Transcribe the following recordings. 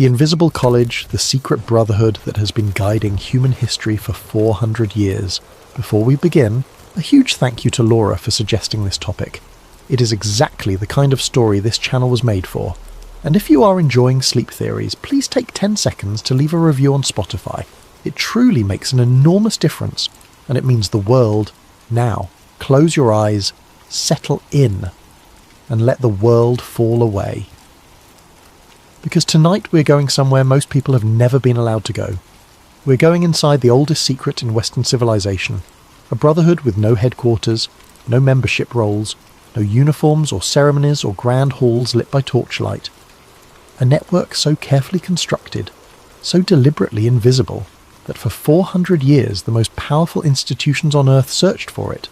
The Invisible College, the secret brotherhood that has been guiding human history for 400 years. Before we begin, a huge thank you to Laura for suggesting this topic. It is exactly the kind of story this channel was made for. And if you are enjoying sleep theories, please take 10 seconds to leave a review on Spotify. It truly makes an enormous difference, and it means the world. Now, close your eyes, settle in, and let the world fall away. Because tonight we're going somewhere most people have never been allowed to go. We're going inside the oldest secret in Western civilization, a brotherhood with no headquarters, no membership rolls, no uniforms or ceremonies or grand halls lit by torchlight. A network so carefully constructed, so deliberately invisible, that for 400 years the most powerful institutions on Earth searched for it,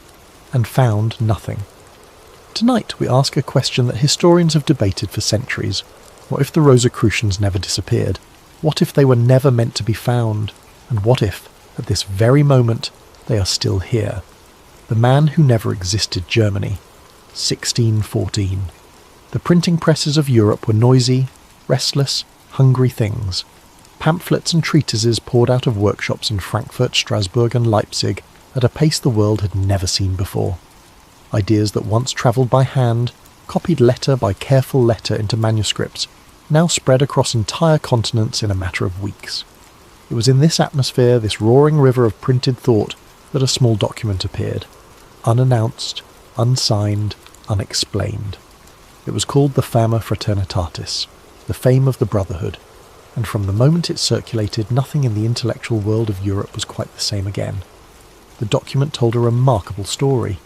and found nothing. Tonight we ask a question that historians have debated for centuries. What if the Rosicrucians never disappeared? What if they were never meant to be found? And what if, at this very moment, they are still here? The man who never existed, Germany, 1614. The printing presses of Europe were noisy, restless, hungry things. Pamphlets and treatises poured out of workshops in Frankfurt, Strasbourg and Leipzig at a pace the world had never seen before. Ideas that once travelled by hand, copied letter by careful letter into manuscripts, now spread across entire continents in a matter of weeks. It was in this atmosphere, this roaring river of printed thought, that a small document appeared. Unannounced, unsigned, unexplained. It was called the Fama Fraternitatis, the fame of the Brotherhood, and from the moment it circulated, nothing in the intellectual world of Europe was quite the same again. The document told a remarkable story.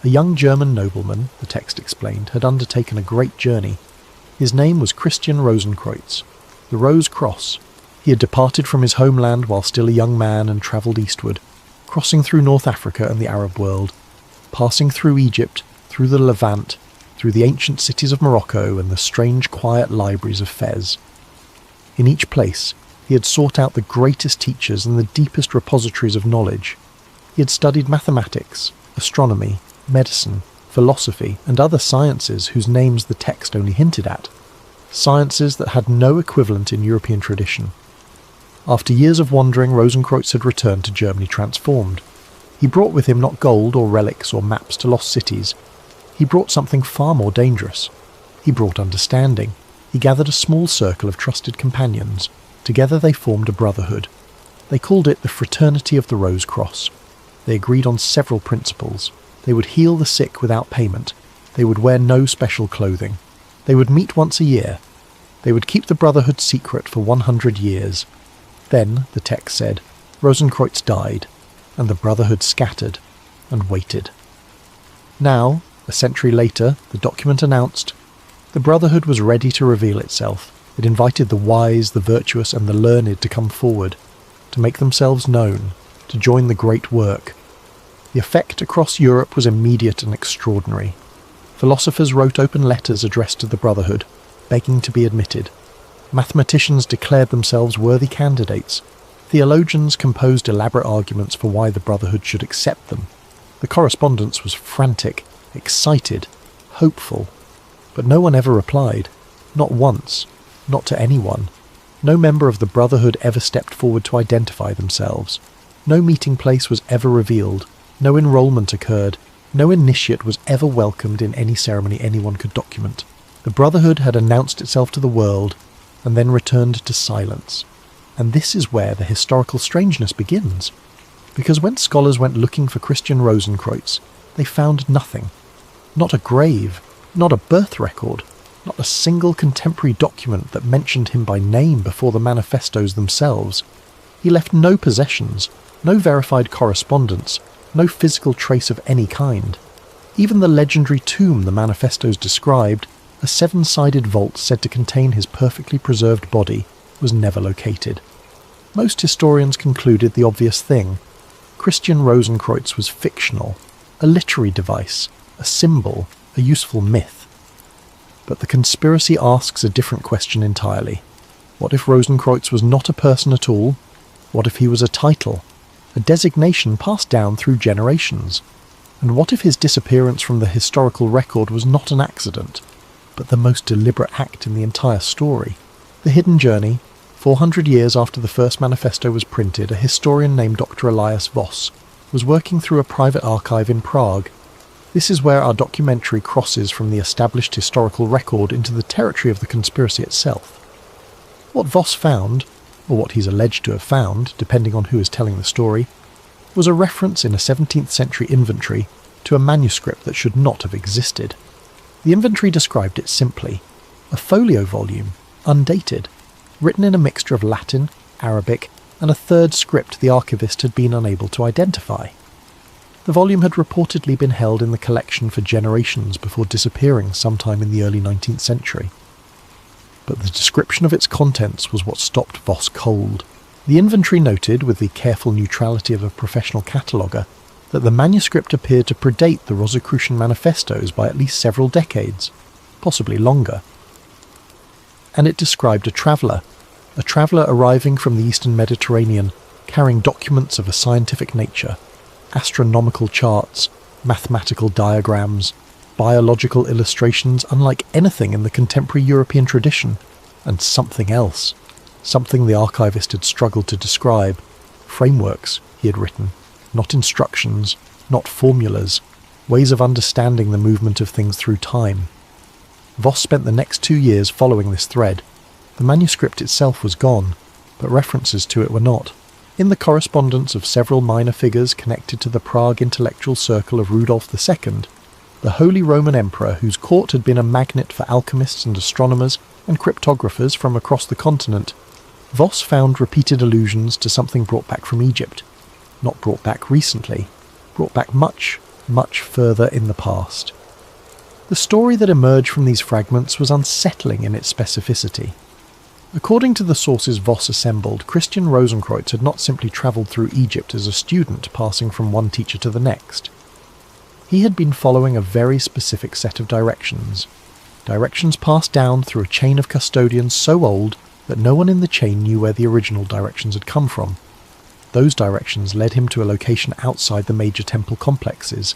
A young German nobleman, the text explained, had undertaken a great journey. His name was Christian Rosenkreuz, the Rose Cross. He had departed from his homeland while still a young man and travelled eastward, crossing through North Africa and the Arab world, passing through Egypt, through the Levant, through the ancient cities of Morocco and the strange quiet libraries of Fez. In each place, he had sought out the greatest teachers and the deepest repositories of knowledge. He had studied mathematics, astronomy, medicine, philosophy, and other sciences whose names the text only hinted at. Sciences that had no equivalent in European tradition. After years of wandering, Rosenkreuz had returned to Germany transformed. He brought with him not gold or relics or maps to lost cities. He brought something far more dangerous. He brought understanding. He gathered a small circle of trusted companions. Together they formed a brotherhood. They called it the Fraternity of the Rose Cross. They agreed on several principles. They would heal the sick without payment. They would wear no special clothing. They would meet once a year. They would keep the brotherhood secret for 100 years. Then, the text said, Rosenkreuz died, and the brotherhood scattered and waited. Now, a century later, the document announced, the brotherhood was ready to reveal itself. It invited the wise, the virtuous, and the learned to come forward, to make themselves known, to join the great work. The effect across Europe was immediate and extraordinary. Philosophers wrote open letters addressed to the brotherhood, begging to be admitted. Mathematicians declared themselves worthy candidates. Theologians composed elaborate arguments for why the brotherhood should accept them. The correspondence was frantic, excited, hopeful. But no one ever replied. Not once. Not to anyone. No member of the brotherhood ever stepped forward to identify themselves. No meeting place was ever revealed. No enrollment occurred. No initiate was ever welcomed in any ceremony anyone could document. The brotherhood had announced itself to the world, and then returned to silence. And this is where the historical strangeness begins. Because when scholars went looking for Christian Rosenkreuz, they found nothing. Not a grave, not a birth record, not a single contemporary document that mentioned him by name before the manifestos themselves. He left no possessions, no verified correspondence, no physical trace of any kind. Even the legendary tomb the manifestos described, a 7-sided vault said to contain his perfectly preserved body, was never located. Most historians concluded the obvious thing. Christian Rosenkreuz was fictional, a literary device, a symbol, a useful myth. But the conspiracy asks a different question entirely. What if Rosenkreuz was not a person at all? What if he was a title? A designation passed down through generations? And what if his disappearance from the historical record was not an accident, but the most deliberate act in the entire story? The Hidden Journey. 400 years after the first manifesto was printed, a historian named Dr. Elias Voss was working through a private archive in Prague. This is where our documentary crosses from the established historical record into the territory of the conspiracy itself. What Voss found, or what he's alleged to have found, depending on who is telling the story, was a reference in a 17th century inventory to a manuscript that should not have existed. The inventory described it simply: a folio volume, undated, written in a mixture of Latin, Arabic, and a third script the archivist had been unable to identify. The volume had reportedly been held in the collection for generations before disappearing sometime in the early 19th century. But the description of its contents was what stopped Voss cold. The inventory noted, with the careful neutrality of a professional cataloguer, that the manuscript appeared to predate the Rosicrucian manifestos by at least several decades, possibly longer. And it described a traveller arriving from the Eastern Mediterranean, carrying documents of a scientific nature, astronomical charts, mathematical diagrams, biological illustrations unlike anything in the contemporary European tradition, and something else, something the archivist had struggled to describe. Frameworks, he had written, not instructions, not formulas, ways of understanding the movement of things through time. Voss spent the next 2 years following this thread. The manuscript itself was gone, but references to it were not. In the correspondence of several minor figures connected to the Prague intellectual circle of Rudolf II, the Holy Roman Emperor, whose court had been a magnet for alchemists and astronomers and cryptographers from across the continent, Voss found repeated allusions to something brought back from Egypt. Not brought back recently, brought back much, much further in the past. The story that emerged from these fragments was unsettling in its specificity. According to the sources Voss assembled, Christian Rosicrucian had not simply travelled through Egypt as a student passing from one teacher to the next. He had been following a very specific set of directions passed down through a chain of custodians so old that no one in the chain knew where the original directions had come from. Those directions led him to a location outside the major temple complexes,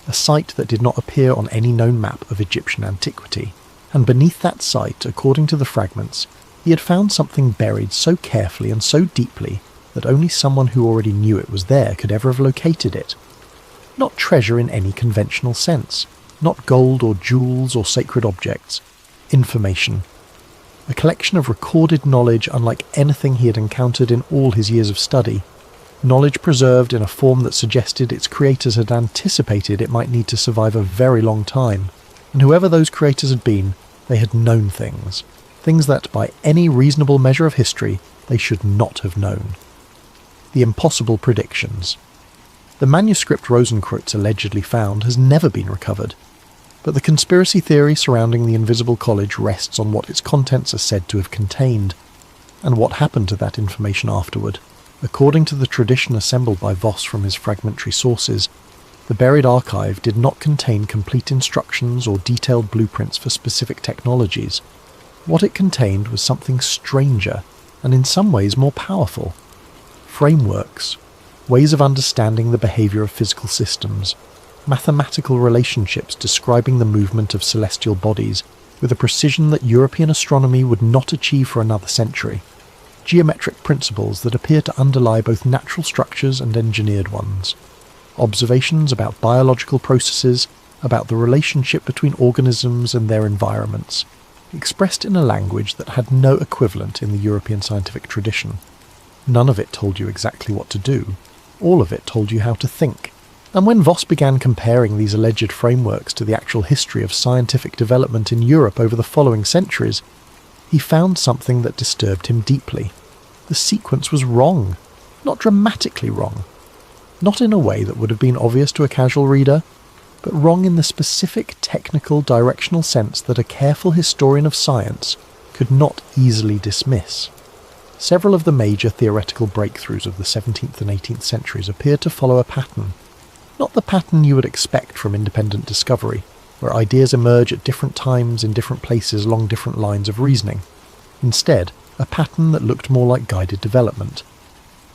a site that did not appear on any known map of Egyptian antiquity. And beneath that site, according to the fragments, he had found something buried so carefully and so deeply that only someone who already knew it was there could ever have located it. Not treasure in any conventional sense, not gold or jewels or sacred objects. Information. A collection of recorded knowledge unlike anything he had encountered in all his years of study. Knowledge preserved in a form that suggested its creators had anticipated it might need to survive a very long time, and whoever those creators had been, they had known things that, by any reasonable measure of history, they should not have known. The impossible predictions. The manuscript Rosicrucian allegedly found has never been recovered, but the conspiracy theory surrounding the Invisible College rests on what its contents are said to have contained, and what happened to that information afterward. According to the tradition assembled by Voss from his fragmentary sources, the buried archive did not contain complete instructions or detailed blueprints for specific technologies. What it contained was something stranger, and in some ways more powerful. Frameworks, ways of understanding the behaviour of physical systems, mathematical relationships describing the movement of celestial bodies with a precision that European astronomy would not achieve for another century. Geometric principles that appear to underlie both natural structures and engineered ones. Observations about biological processes, about the relationship between organisms and their environments, expressed in a language that had no equivalent in the European scientific tradition. None of it told you exactly what to do. All of it told you how to think. And when Voss began comparing these alleged frameworks to the actual history of scientific development in Europe over the following centuries, he found something that disturbed him deeply. The sequence was wrong. Not dramatically wrong. Not in a way that would have been obvious to a casual reader, but wrong in the specific technical directional sense that a careful historian of science could not easily dismiss. Several of the major theoretical breakthroughs of the 17th and 18th centuries appear to follow a pattern. Not the pattern you would expect from independent discovery, where ideas emerge at different times in different places along different lines of reasoning. Instead, a pattern that looked more like guided development.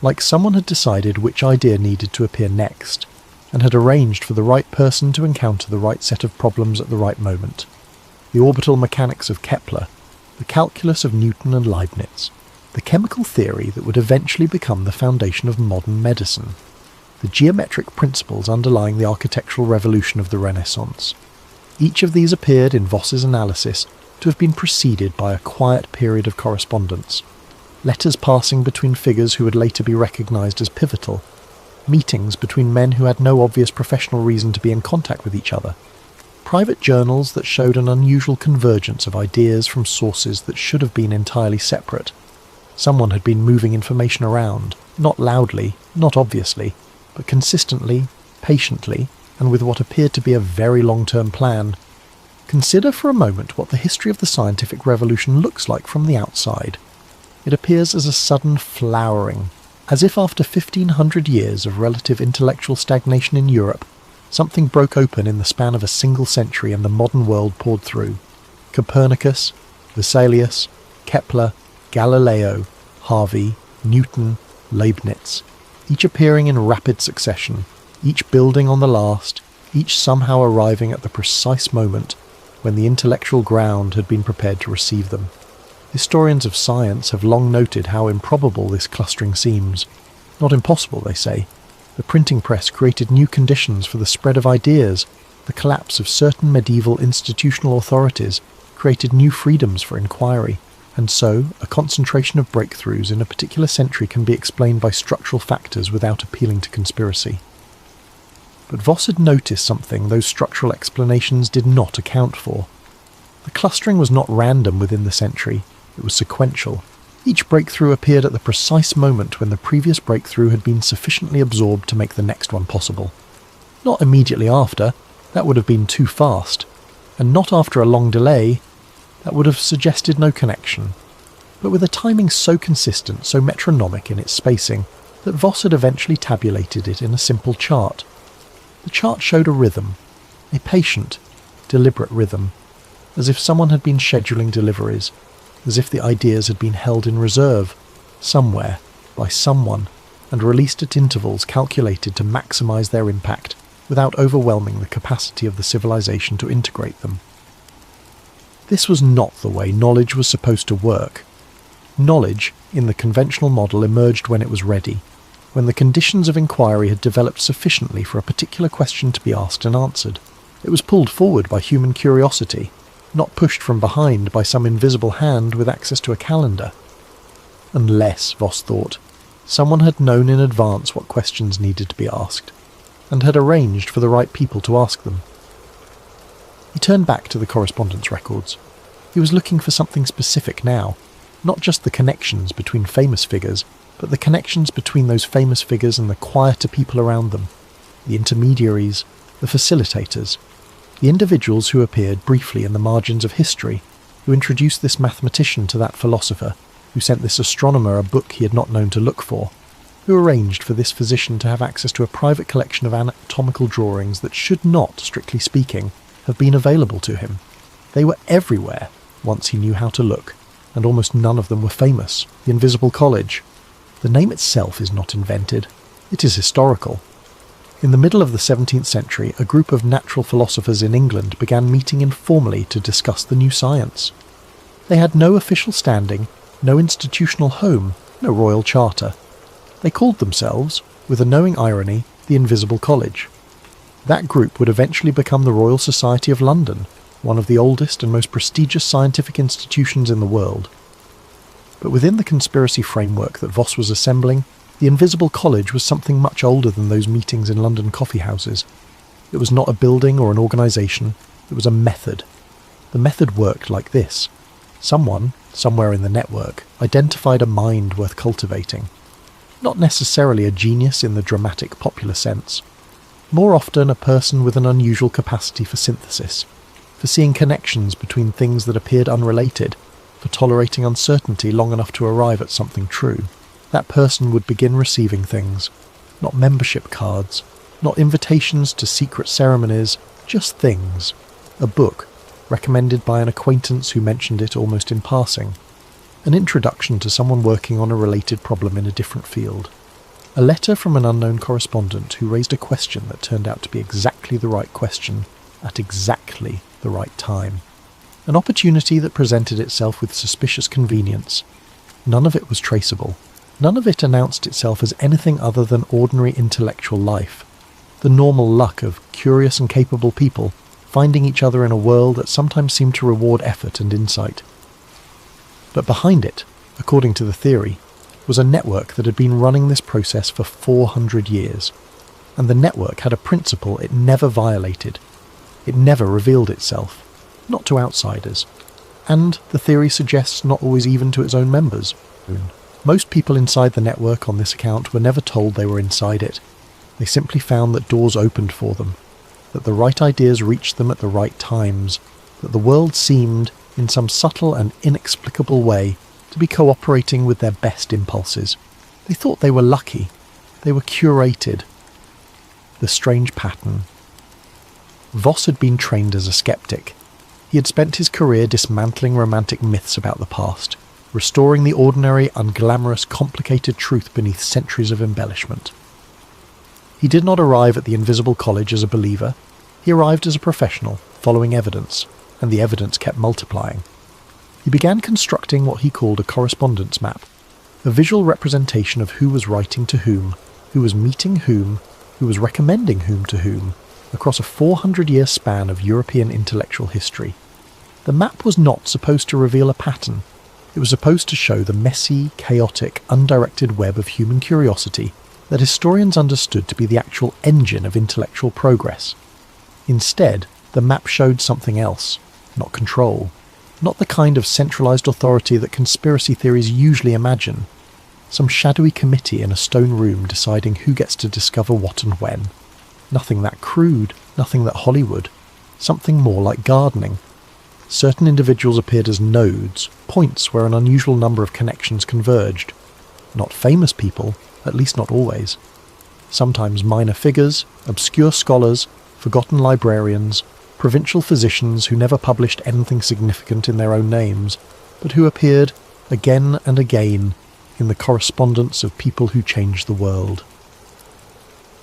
Like someone had decided which idea needed to appear next, and had arranged for the right person to encounter the right set of problems at the right moment. The orbital mechanics of Kepler, the the calculus of Newton and Leibniz, the chemical theory that would eventually become the foundation of modern medicine, the geometric principles underlying the architectural revolution of the Renaissance. Each of these appeared in Voss's analysis to have been preceded by a quiet period of correspondence, letters passing between figures who would later be recognised as pivotal, meetings between men who had no obvious professional reason to be in contact with each other, private journals that showed an unusual convergence of ideas from sources that should have been entirely separate. Someone had been moving information around, not loudly, not obviously, but consistently, patiently, and with what appeared to be a very long-term plan. Consider for a moment what the history of the scientific revolution looks like from the outside. It appears as a sudden flowering, as if after 1500 years of relative intellectual stagnation in Europe, something broke open in the span of a single century and the modern world poured through. Copernicus, Vesalius, Kepler, Galileo, Harvey, Newton, Leibniz, each appearing in rapid succession, each building on the last, each somehow arriving at the precise moment when the intellectual ground had been prepared to receive them. Historians of science have long noted how improbable this clustering seems. Not impossible, they say. The printing press created new conditions for the spread of ideas. The collapse of certain medieval institutional authorities created new freedoms for inquiry. And so, a concentration of breakthroughs in a particular century can be explained by structural factors without appealing to conspiracy. But Voss had noticed something those structural explanations did not account for. The clustering was not random within the century, it was sequential. Each breakthrough appeared at the precise moment when the previous breakthrough had been sufficiently absorbed to make the next one possible. Not immediately after, that would have been too fast, and not after a long delay, that would have suggested no connection, but with a timing so consistent, so metronomic in its spacing, that Voss had eventually tabulated it in a simple chart. The chart showed a rhythm, a patient, deliberate rhythm, as if someone had been scheduling deliveries, as if the ideas had been held in reserve, somewhere, by someone, and released at intervals calculated to maximise their impact, without overwhelming the capacity of the civilization to integrate them. This was not the way knowledge was supposed to work. Knowledge, in the conventional model, emerged when it was ready, when the conditions of inquiry had developed sufficiently for a particular question to be asked and answered. It was pulled forward by human curiosity, not pushed from behind by some invisible hand with access to a calendar. Unless, Voss thought, someone had known in advance what questions needed to be asked, and had arranged for the right people to ask them. He turned back to the correspondence records. He was looking for something specific now, not just the connections between famous figures, but the connections between those famous figures and the quieter people around them, the intermediaries, the facilitators, the individuals who appeared briefly in the margins of history, who introduced this mathematician to that philosopher, who sent this astronomer a book he had not known to look for, who arranged for this physician to have access to a private collection of anatomical drawings that should not, strictly speaking, have been available to him. They were everywhere, once he knew how to look, and almost none of them were famous. The Invisible College. The name itself is not invented. It is historical. In the middle of the 17th century, a group of natural philosophers in England began meeting informally to discuss the new science. They had no official standing, no institutional home, no royal charter. They called themselves, with a knowing irony, the Invisible College. That group would eventually become the Royal Society of London, one of the oldest and most prestigious scientific institutions in the world. But within the conspiracy framework that Voss was assembling, the Invisible College was something much older than those meetings in London coffee houses. It was not a building or an organisation, it was a method. The method worked like this. Someone, somewhere in the network, identified a mind worth cultivating. Not necessarily a genius in the dramatic popular sense. More often a person with an unusual capacity for synthesis, for seeing connections between things that appeared unrelated, for tolerating uncertainty long enough to arrive at something true. That person would begin receiving things, not membership cards, not invitations to secret ceremonies, just things. A book, recommended by an acquaintance who mentioned it almost in passing. An introduction to someone working on a related problem in a different field. A letter from an unknown correspondent who raised a question that turned out to be exactly the right question, at exactly the right time. An opportunity that presented itself with suspicious convenience. None of it was traceable. None of it announced itself as anything other than ordinary intellectual life. The normal luck of curious and capable people finding each other in a world that sometimes seemed to reward effort and insight. But behind it, according to the theory, was a network that had been running this process for 400 years. And the network had a principle it never violated. It never revealed itself, not to outsiders. And, the theory suggests, not always even to its own members. Most people inside the network on this account were never told they were inside it. They simply found that doors opened for them, that the right ideas reached them at the right times, that the world seemed, in some subtle and inexplicable way, to be cooperating with their best impulses. They thought they were lucky. They were curated. The strange pattern. Voss had been trained as a skeptic. He had spent his career dismantling romantic myths about the past, restoring the ordinary, unglamorous, complicated truth beneath centuries of embellishment. He did not arrive at the invisible college as a believer. He arrived as a professional, following evidence, and the evidence kept multiplying. He began constructing what he called a correspondence map, a visual representation of who was writing to whom, who was meeting who was recommending whom to whom, across a 400-year span of European intellectual history. The map was not supposed to reveal a pattern. It was supposed to show the messy, chaotic, undirected web of human curiosity that historians understood to be the actual engine of intellectual progress. Instead, the map showed something else, not control, not the kind of centralized authority that conspiracy theories usually imagine, some shadowy committee in a stone room deciding who gets to discover what and when. Nothing that crude, nothing that Hollywood, something more like gardening. Certain individuals appeared as nodes, points where an unusual number of connections converged. Not famous people, at least not always. Sometimes minor figures, obscure scholars, forgotten librarians, provincial physicians who never published anything significant in their own names, but who appeared, again and again, in the correspondence of people who changed the world.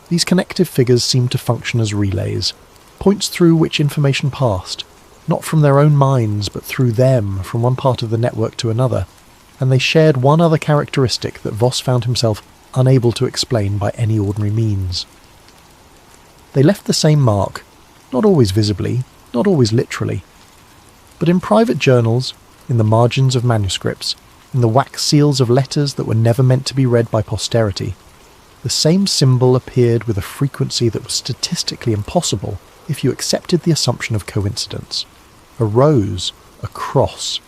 These connective figures seemed to function as relays, points through which information passed, not from their own minds, but through them, from one part of the network to another, and they shared one other characteristic that Voss found himself unable to explain by any ordinary means. They left the same mark, not always visibly, not always literally, but in private journals, in the margins of manuscripts, in the wax seals of letters that were never meant to be read by posterity. The same symbol appeared with a frequency that was statistically impossible if you accepted the assumption of coincidence. A rose, a cross,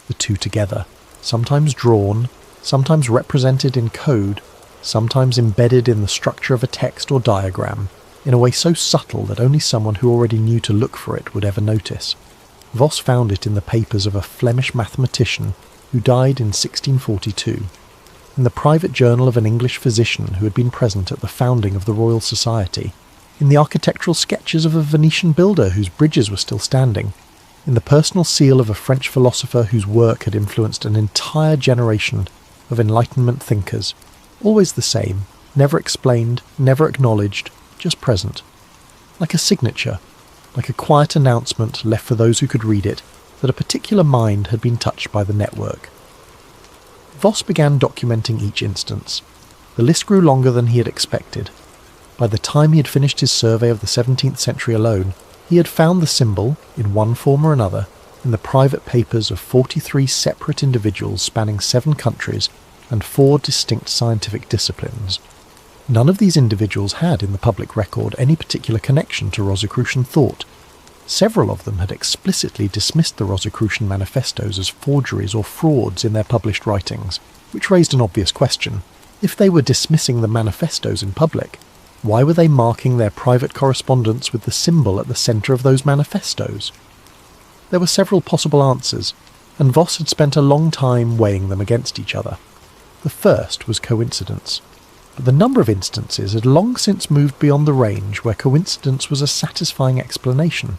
the two together, sometimes drawn, sometimes represented in code, sometimes embedded in the structure of a text or diagram, in a way so subtle that only someone who already knew to look for it would ever notice. Voss found it in the papers of a Flemish mathematician who died in 1642, in the private journal of an English physician who had been present at the founding of the Royal Society, in the architectural sketches of a Venetian builder whose bridges were still standing, in the personal seal of a French philosopher whose work had influenced an entire generation of Enlightenment thinkers, always the same, never explained, never acknowledged, just present. Like a signature, like a quiet announcement left for those who could read it, that a particular mind had been touched by the network. Voss began documenting each instance. The list grew longer than he had expected. By the time he had finished his survey of the 17th century alone, he had found the symbol, in one form or another, in the private papers of 43 separate individuals spanning 7 countries and 4 distinct scientific disciplines. None of these individuals had, in the public record, any particular connection to Rosicrucian thought. Several of them had explicitly dismissed the Rosicrucian manifestos as forgeries or frauds in their published writings, which raised an obvious question. If they were dismissing the manifestos in public, why were they marking their private correspondence with the symbol at the centre of those manifestos? There were several possible answers, and Voss had spent a long time weighing them against each other. The first was coincidence, but the number of instances had long since moved beyond the range where coincidence was a satisfying explanation.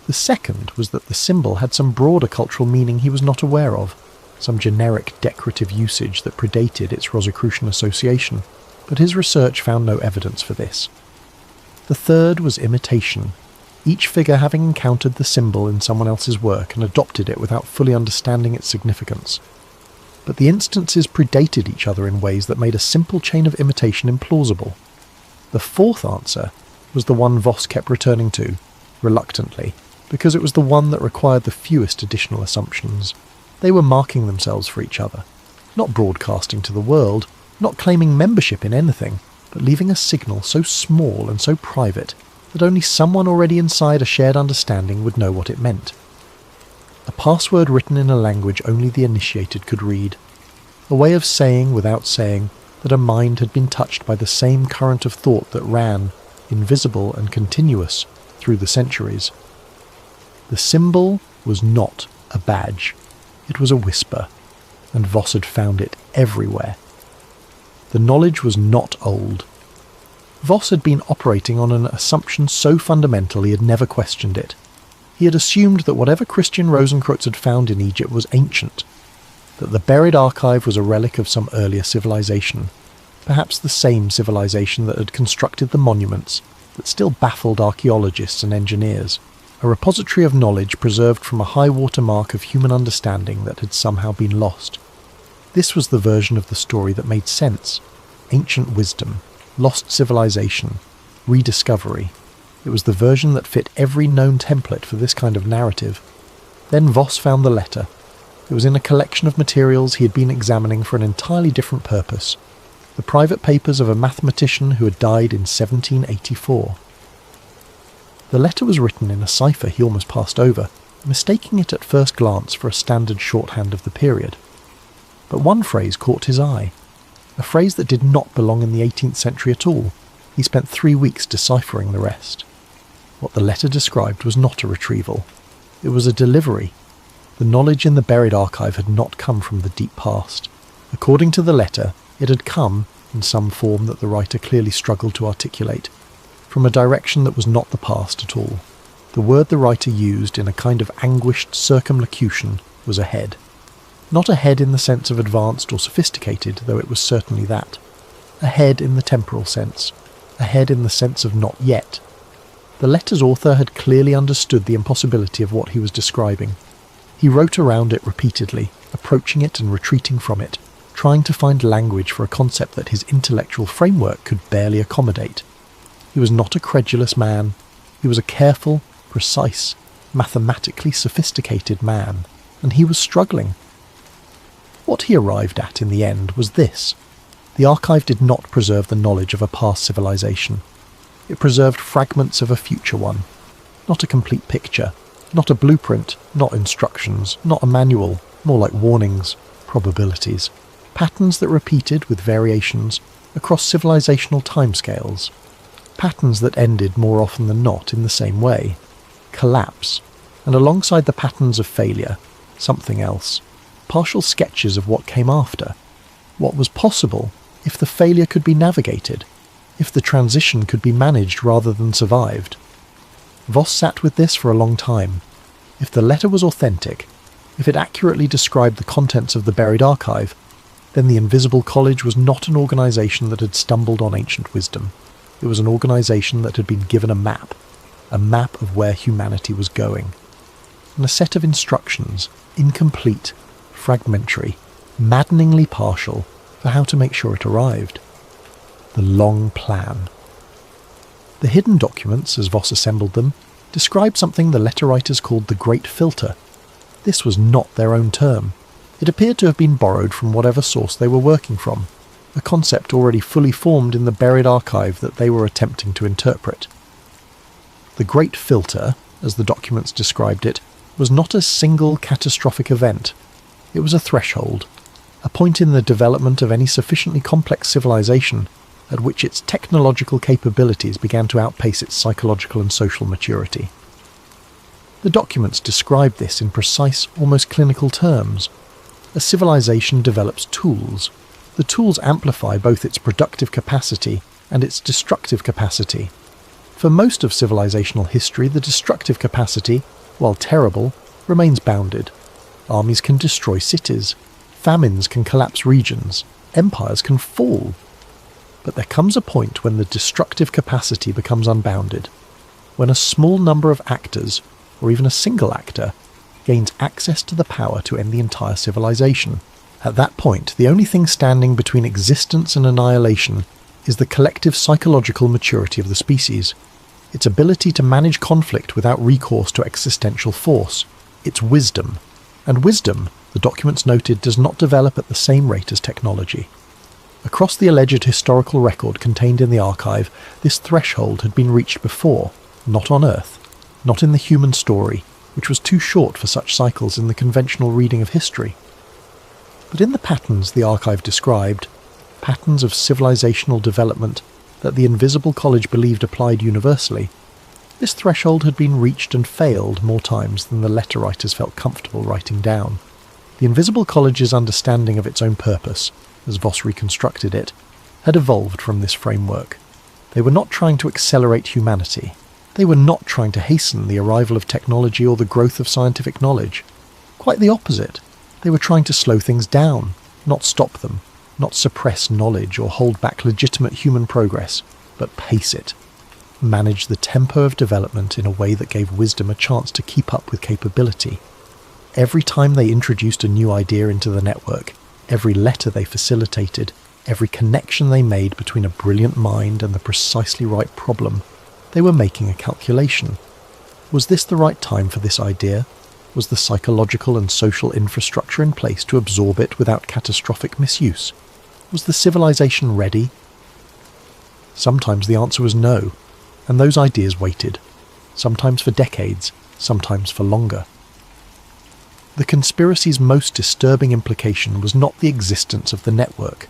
The second was that the symbol had some broader cultural meaning he was not aware of, some generic decorative usage that predated its Rosicrucian association, but his research found no evidence for this. The third was imitation, each figure having encountered the symbol in someone else's work and adopted it without fully understanding its significance. But the instances predated each other in ways that made a simple chain of imitation implausible. The fourth answer was the one Voss kept returning to, reluctantly, because it was the one that required the fewest additional assumptions. They were marking themselves for each other, not broadcasting to the world, not claiming membership in anything, but leaving a signal so small and so private that only someone already inside a shared understanding would know what it meant. A password written in a language only the initiated could read. A way of saying without saying that a mind had been touched by the same current of thought that ran, invisible and continuous, through the centuries. The symbol was not a badge. It was a whisper, and Voss had found it everywhere. The knowledge was not old. Voss had been operating on an assumption so fundamental he had never questioned it. He had assumed that whatever Christian Rosicrucians had found in Egypt was ancient, that the buried archive was a relic of some earlier civilization, perhaps the same civilization that had constructed the monuments that still baffled archaeologists and engineers, a repository of knowledge preserved from a high-water mark of human understanding that had somehow been lost. This was the version of the story that made sense. Ancient wisdom, lost civilization, rediscovery. It was the version that fit every known template for this kind of narrative. Then Voss found the letter. It was in a collection of materials he had been examining for an entirely different purpose. The private papers of a mathematician who had died in 1784. The letter was written in a cipher he almost passed over, mistaking it at first glance for a standard shorthand of the period. But one phrase caught his eye, a phrase that did not belong in the 18th century at all. He spent 3 weeks deciphering the rest. What the letter described was not a retrieval. It was a delivery. The knowledge in the buried archive had not come from the deep past. According to the letter, it had come, in some form that the writer clearly struggled to articulate, from a direction that was not the past at all. The word the writer used in a kind of anguished circumlocution was ahead. Not ahead in the sense of advanced or sophisticated, though it was certainly that. Ahead in the temporal sense. Ahead in the sense of not yet. The letter's author had clearly understood the impossibility of what he was describing. He wrote around it repeatedly, approaching it and retreating from it, trying to find language for a concept that his intellectual framework could barely accommodate. He was not a credulous man. He was a careful, precise, mathematically sophisticated man, and he was struggling. What he arrived at in the end was this. The archive did not preserve the knowledge of a past civilization. It preserved fragments of a future one. Not a complete picture, not a blueprint, not instructions, not a manual, more like warnings, probabilities, patterns that repeated with variations across civilizational timescales, patterns that ended more often than not in the same way, collapse, and alongside the patterns of failure, something else, partial sketches of what came after, what was possible if the failure could be navigated, if the transition could be managed rather than survived. Voss sat with this for a long time. If the letter was authentic, if it accurately described the contents of the buried archive, then the Invisible College was not an organisation that had stumbled on ancient wisdom. It was an organisation that had been given a map of where humanity was going, and a set of instructions, incomplete, fragmentary, maddeningly partial, for how to make sure it arrived. The long plan. The hidden documents, as Voss assembled them, described something the letter writers called the Great Filter. This was not their own term. It appeared to have been borrowed from whatever source they were working from, a concept already fully formed in the buried archive that they were attempting to interpret. The Great Filter, as the documents described it, was not a single catastrophic event. It was a threshold, a point in the development of any sufficiently complex civilization at which its technological capabilities began to outpace its psychological and social maturity. The documents described this in precise, almost clinical terms. A civilization develops tools. The tools amplify both its productive capacity and its destructive capacity. For most of civilizational history, the destructive capacity, while terrible, remains bounded. Armies can destroy cities. Famines can collapse regions. Empires can fall. But there comes a point when the destructive capacity becomes unbounded. when a small number of actors, or even a single actor, gains access to the power to end the entire civilization. At that point, the only thing standing between existence and annihilation is the collective psychological maturity of the species, its ability to manage conflict without recourse to existential force, its wisdom. And wisdom, the documents noted, does not develop at the same rate as technology. Across the alleged historical record contained in the archive, this threshold had been reached before, not on Earth, not in the human story, which was too short for such cycles in the conventional reading of history. But in the patterns the archive described, patterns of civilizational development that the Invisible College believed applied universally, this threshold had been reached and failed more times than the letter writers felt comfortable writing down. The Invisible College's understanding of its own purpose, as Voss reconstructed it, had evolved from this framework. They were not trying to accelerate humanity. They were not trying to hasten the arrival of technology or the growth of scientific knowledge. Quite the opposite. They were trying to slow things down, not stop them, not suppress knowledge or hold back legitimate human progress, but pace it. Manage the tempo of development in a way that gave wisdom a chance to keep up with capability. Every time they introduced a new idea into the network, every letter they facilitated, every connection they made between a brilliant mind and the precisely right problem, they were making a calculation. Was this the right time for this idea? Was the psychological and social infrastructure in place to absorb it without catastrophic misuse? Was the civilization ready? Sometimes the answer was no, and those ideas waited, sometimes for decades, sometimes for longer. The conspiracy's most disturbing implication was not the existence of the network.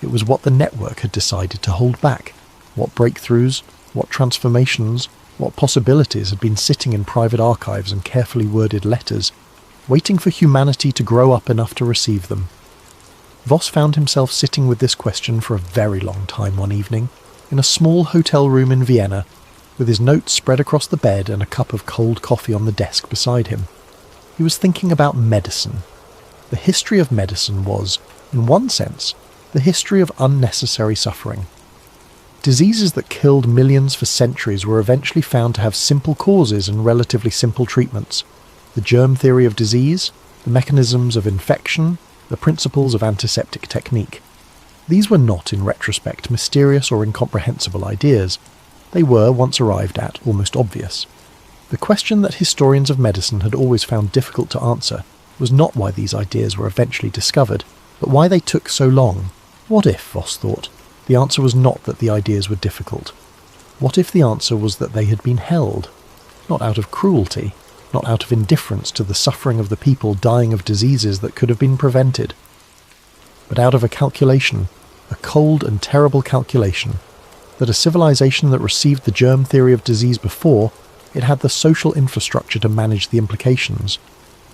It was what the network had decided to hold back, what breakthroughs, what transformations, what possibilities had been sitting in private archives and carefully worded letters, waiting for humanity to grow up enough to receive them. Voss found himself sitting with this question for a very long time one evening, in a small hotel room in Vienna, with his notes spread across the bed and a cup of cold coffee on the desk beside him. He was thinking about medicine. The history of medicine was, in one sense, the history of unnecessary suffering. Diseases that killed millions for centuries were eventually found to have simple causes and relatively simple treatments. The germ theory of disease, the mechanisms of infection, the principles of antiseptic technique. These were not, in retrospect, mysterious or incomprehensible ideas. They were, once arrived at, almost obvious. The question that historians of medicine had always found difficult to answer was not why these ideas were eventually discovered, but why they took so long. What if, Voss thought, the answer was not that the ideas were difficult? What if the answer was that they had been held, not out of cruelty, not out of indifference to the suffering of the people dying of diseases that could have been prevented, but out of a calculation, a cold and terrible calculation, that a civilization that received the germ theory of disease before it had the social infrastructure to manage the implications,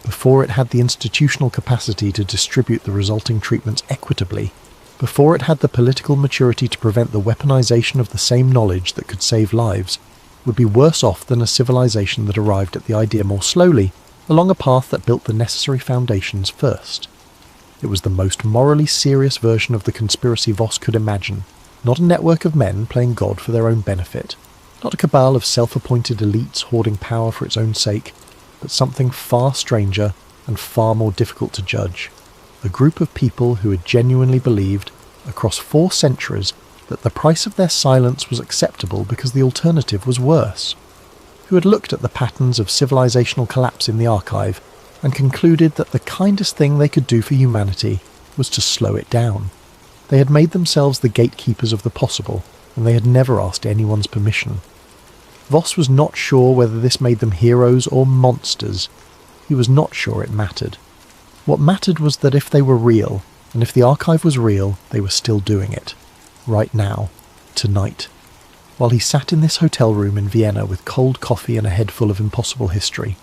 before it had the institutional capacity to distribute the resulting treatments equitably, before it had the political maturity to prevent the weaponization of the same knowledge that could save lives, would be worse off than a civilization that arrived at the idea more slowly, along a path that built the necessary foundations first. It was the most morally serious version of the conspiracy Voss could imagine, not a network of men playing God for their own benefit, not a cabal of self-appointed elites hoarding power for its own sake, but something far stranger and far more difficult to judge. A group of people who had genuinely believed, across 4 centuries, that the price of their silence was acceptable because the alternative was worse. Who had looked at the patterns of civilizational collapse in the archive and concluded that the kindest thing they could do for humanity was to slow it down. They had made themselves the gatekeepers of the possible, and they had never asked anyone's permission. Voss was not sure whether this made them heroes or monsters. He was not sure it mattered. What mattered was that if they were real, and if the archive was real, they were still doing it. Right now. Tonight. While he sat in this hotel room in Vienna with cold coffee and a head full of impossible history,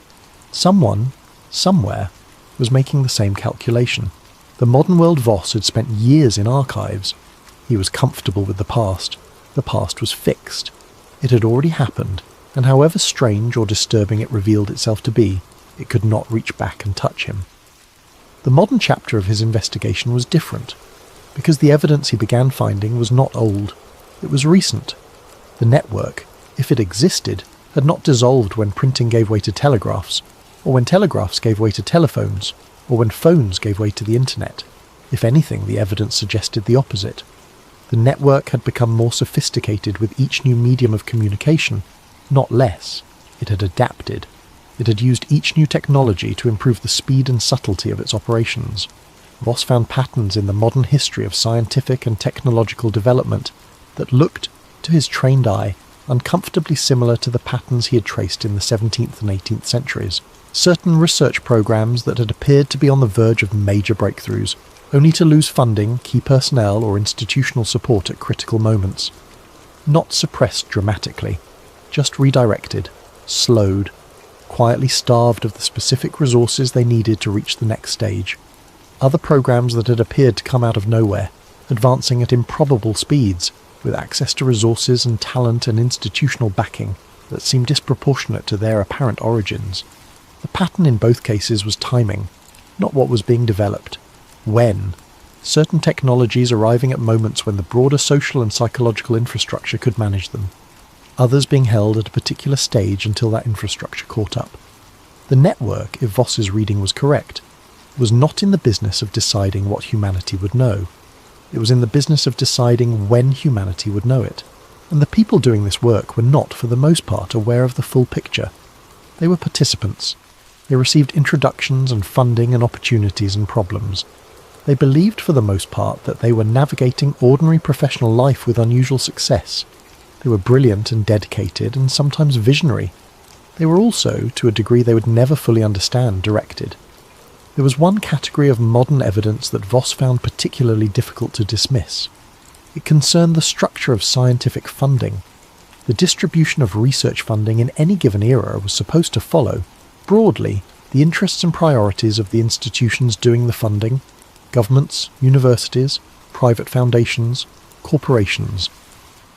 someone, somewhere, was making the same calculation. The modern world Voss had spent years in archives. He was comfortable with the past. The past was fixed. It had already happened, and however strange or disturbing it revealed itself to be, it could not reach back and touch him. The modern chapter of his investigation was different, because the evidence he began finding was not old, it was recent. The network, if it existed, had not dissolved when printing gave way to telegraphs, or when telegraphs gave way to telephones, or when phones gave way to the internet. If anything, the evidence suggested the opposite. The network had become more sophisticated with each new medium of communication, not less. It had adapted. It had used each new technology to improve the speed and subtlety of its operations. Voss found patterns in the modern history of scientific and technological development that looked, to his trained eye, uncomfortably similar to the patterns he had traced in the 17th and 18th centuries. Certain research programs that had appeared to be on the verge of major breakthroughs, only to lose funding, key personnel, or institutional support at critical moments. Not suppressed dramatically, just redirected, slowed, quietly starved of the specific resources they needed to reach the next stage. Other programs that had appeared to come out of nowhere, advancing at improbable speeds, with access to resources and talent and institutional backing that seemed disproportionate to their apparent origins. The pattern in both cases was timing, not what was being developed. When? Certain technologies arriving at moments when the broader social and psychological infrastructure could manage them. Others being held at a particular stage until that infrastructure caught up. The network, if Voss's reading was correct, was not in the business of deciding what humanity would know. It was in the business of deciding when humanity would know it. And the people doing this work were not, for the most part, aware of the full picture. They were participants. They received introductions and funding and opportunities and problems. They believed for the most part that they were navigating ordinary professional life with unusual success. They were brilliant and dedicated and sometimes visionary. They were also, to a degree they would never fully understand, directed. There was one category of modern evidence that Voss found particularly difficult to dismiss. It concerned the structure of scientific funding. The distribution of research funding in any given era was supposed to follow, broadly, the interests and priorities of the institutions doing the funding: governments, universities, private foundations, corporations.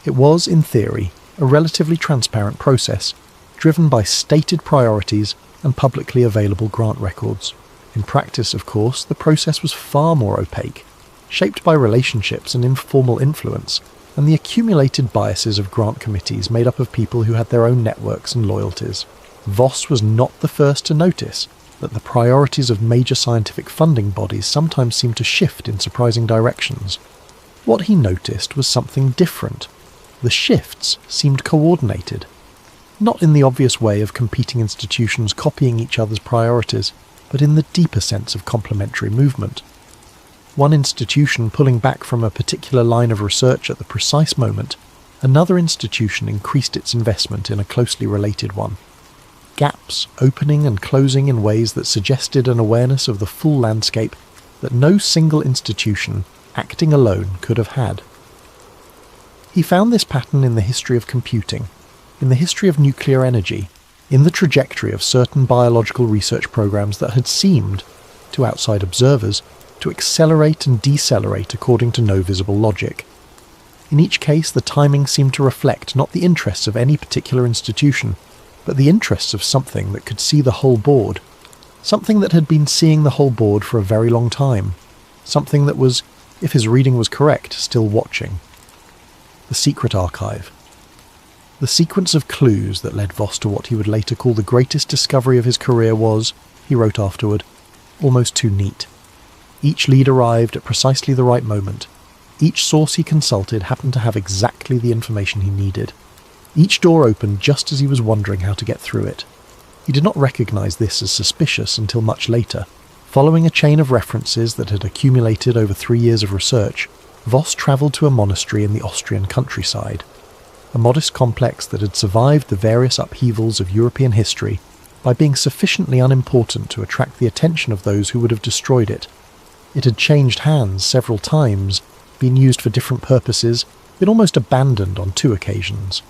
It was, in theory, a relatively transparent process, driven by stated priorities and publicly available grant records. In practice, of course, the process was far more opaque, shaped by relationships and informal influence, and the accumulated biases of grant committees made up of people who had their own networks and loyalties. Voss was not the first to notice that the priorities of major scientific funding bodies sometimes seemed to shift in surprising directions. What he noticed was something different. The shifts seemed coordinated, not in the obvious way of competing institutions copying each other's priorities, but in the deeper sense of complementary movement. One institution pulling back from a particular line of research at the precise moment, another institution increased its investment in a closely related one. Gaps opening and closing in ways that suggested an awareness of the full landscape that no single institution, acting alone, could have had. He found this pattern in the history of computing, in the history of nuclear energy, in the trajectory of certain biological research programs that had seemed, to outside observers, to accelerate and decelerate according to no visible logic. In each case, the timing seemed to reflect not the interests of any particular institution, but the interests of something that could see the whole board, something that had been seeing the whole board for a very long time, something that was, if his reading was correct, still watching. The secret archive. The sequence of clues that led Voss to what he would later call the greatest discovery of his career was, he wrote afterward, almost too neat. Each lead arrived at precisely the right moment. Each source he consulted happened to have exactly the information he needed. Each door opened just as he was wondering how to get through it. He did not recognize this as suspicious until much later. Following a chain of references that had accumulated over 3 years of research, Voss travelled to a monastery in the Austrian countryside, a modest complex that had survived the various upheavals of European history by being sufficiently unimportant to attract the attention of those who would have destroyed it. It had changed hands several times, been used for different purposes, been almost abandoned on 2 occasions.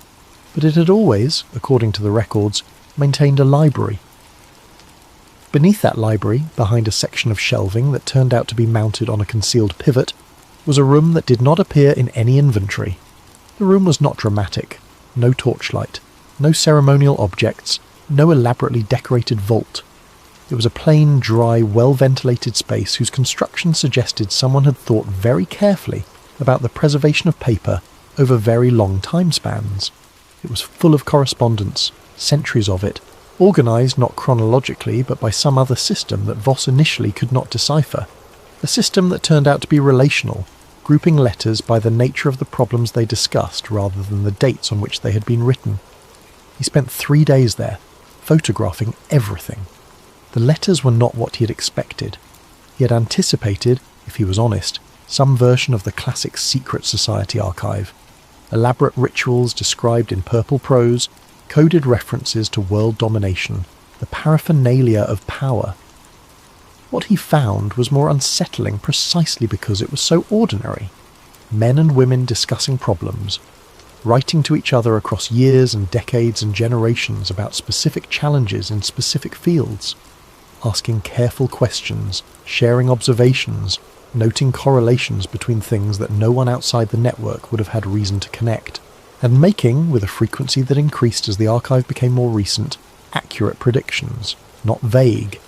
But it had always, according to the records, maintained a library. Beneath that library, behind a section of shelving that turned out to be mounted on a concealed pivot, was a room that did not appear in any inventory. The room was not dramatic, no torchlight, no ceremonial objects, no elaborately decorated vault. It was a plain, dry, well-ventilated space whose construction suggested someone had thought very carefully about the preservation of paper over very long time spans. It was full of correspondence, centuries of it, organised not chronologically but by some other system that Voss initially could not decipher, a system that turned out to be relational, grouping letters by the nature of the problems they discussed rather than the dates on which they had been written. He spent 3 days there, photographing everything. The letters were not what he had expected. He had anticipated, if he was honest, some version of the classic secret society archive. Elaborate rituals described in purple prose, coded references to world domination, the paraphernalia of power. What he found was more unsettling precisely because it was so ordinary. Men and women discussing problems, writing to each other across years and decades and generations about specific challenges in specific fields, asking careful questions, sharing observations, noting correlations between things that no one outside the network would have had reason to connect, and making, with a frequency that increased as the archive became more recent, accurate predictions, not vague,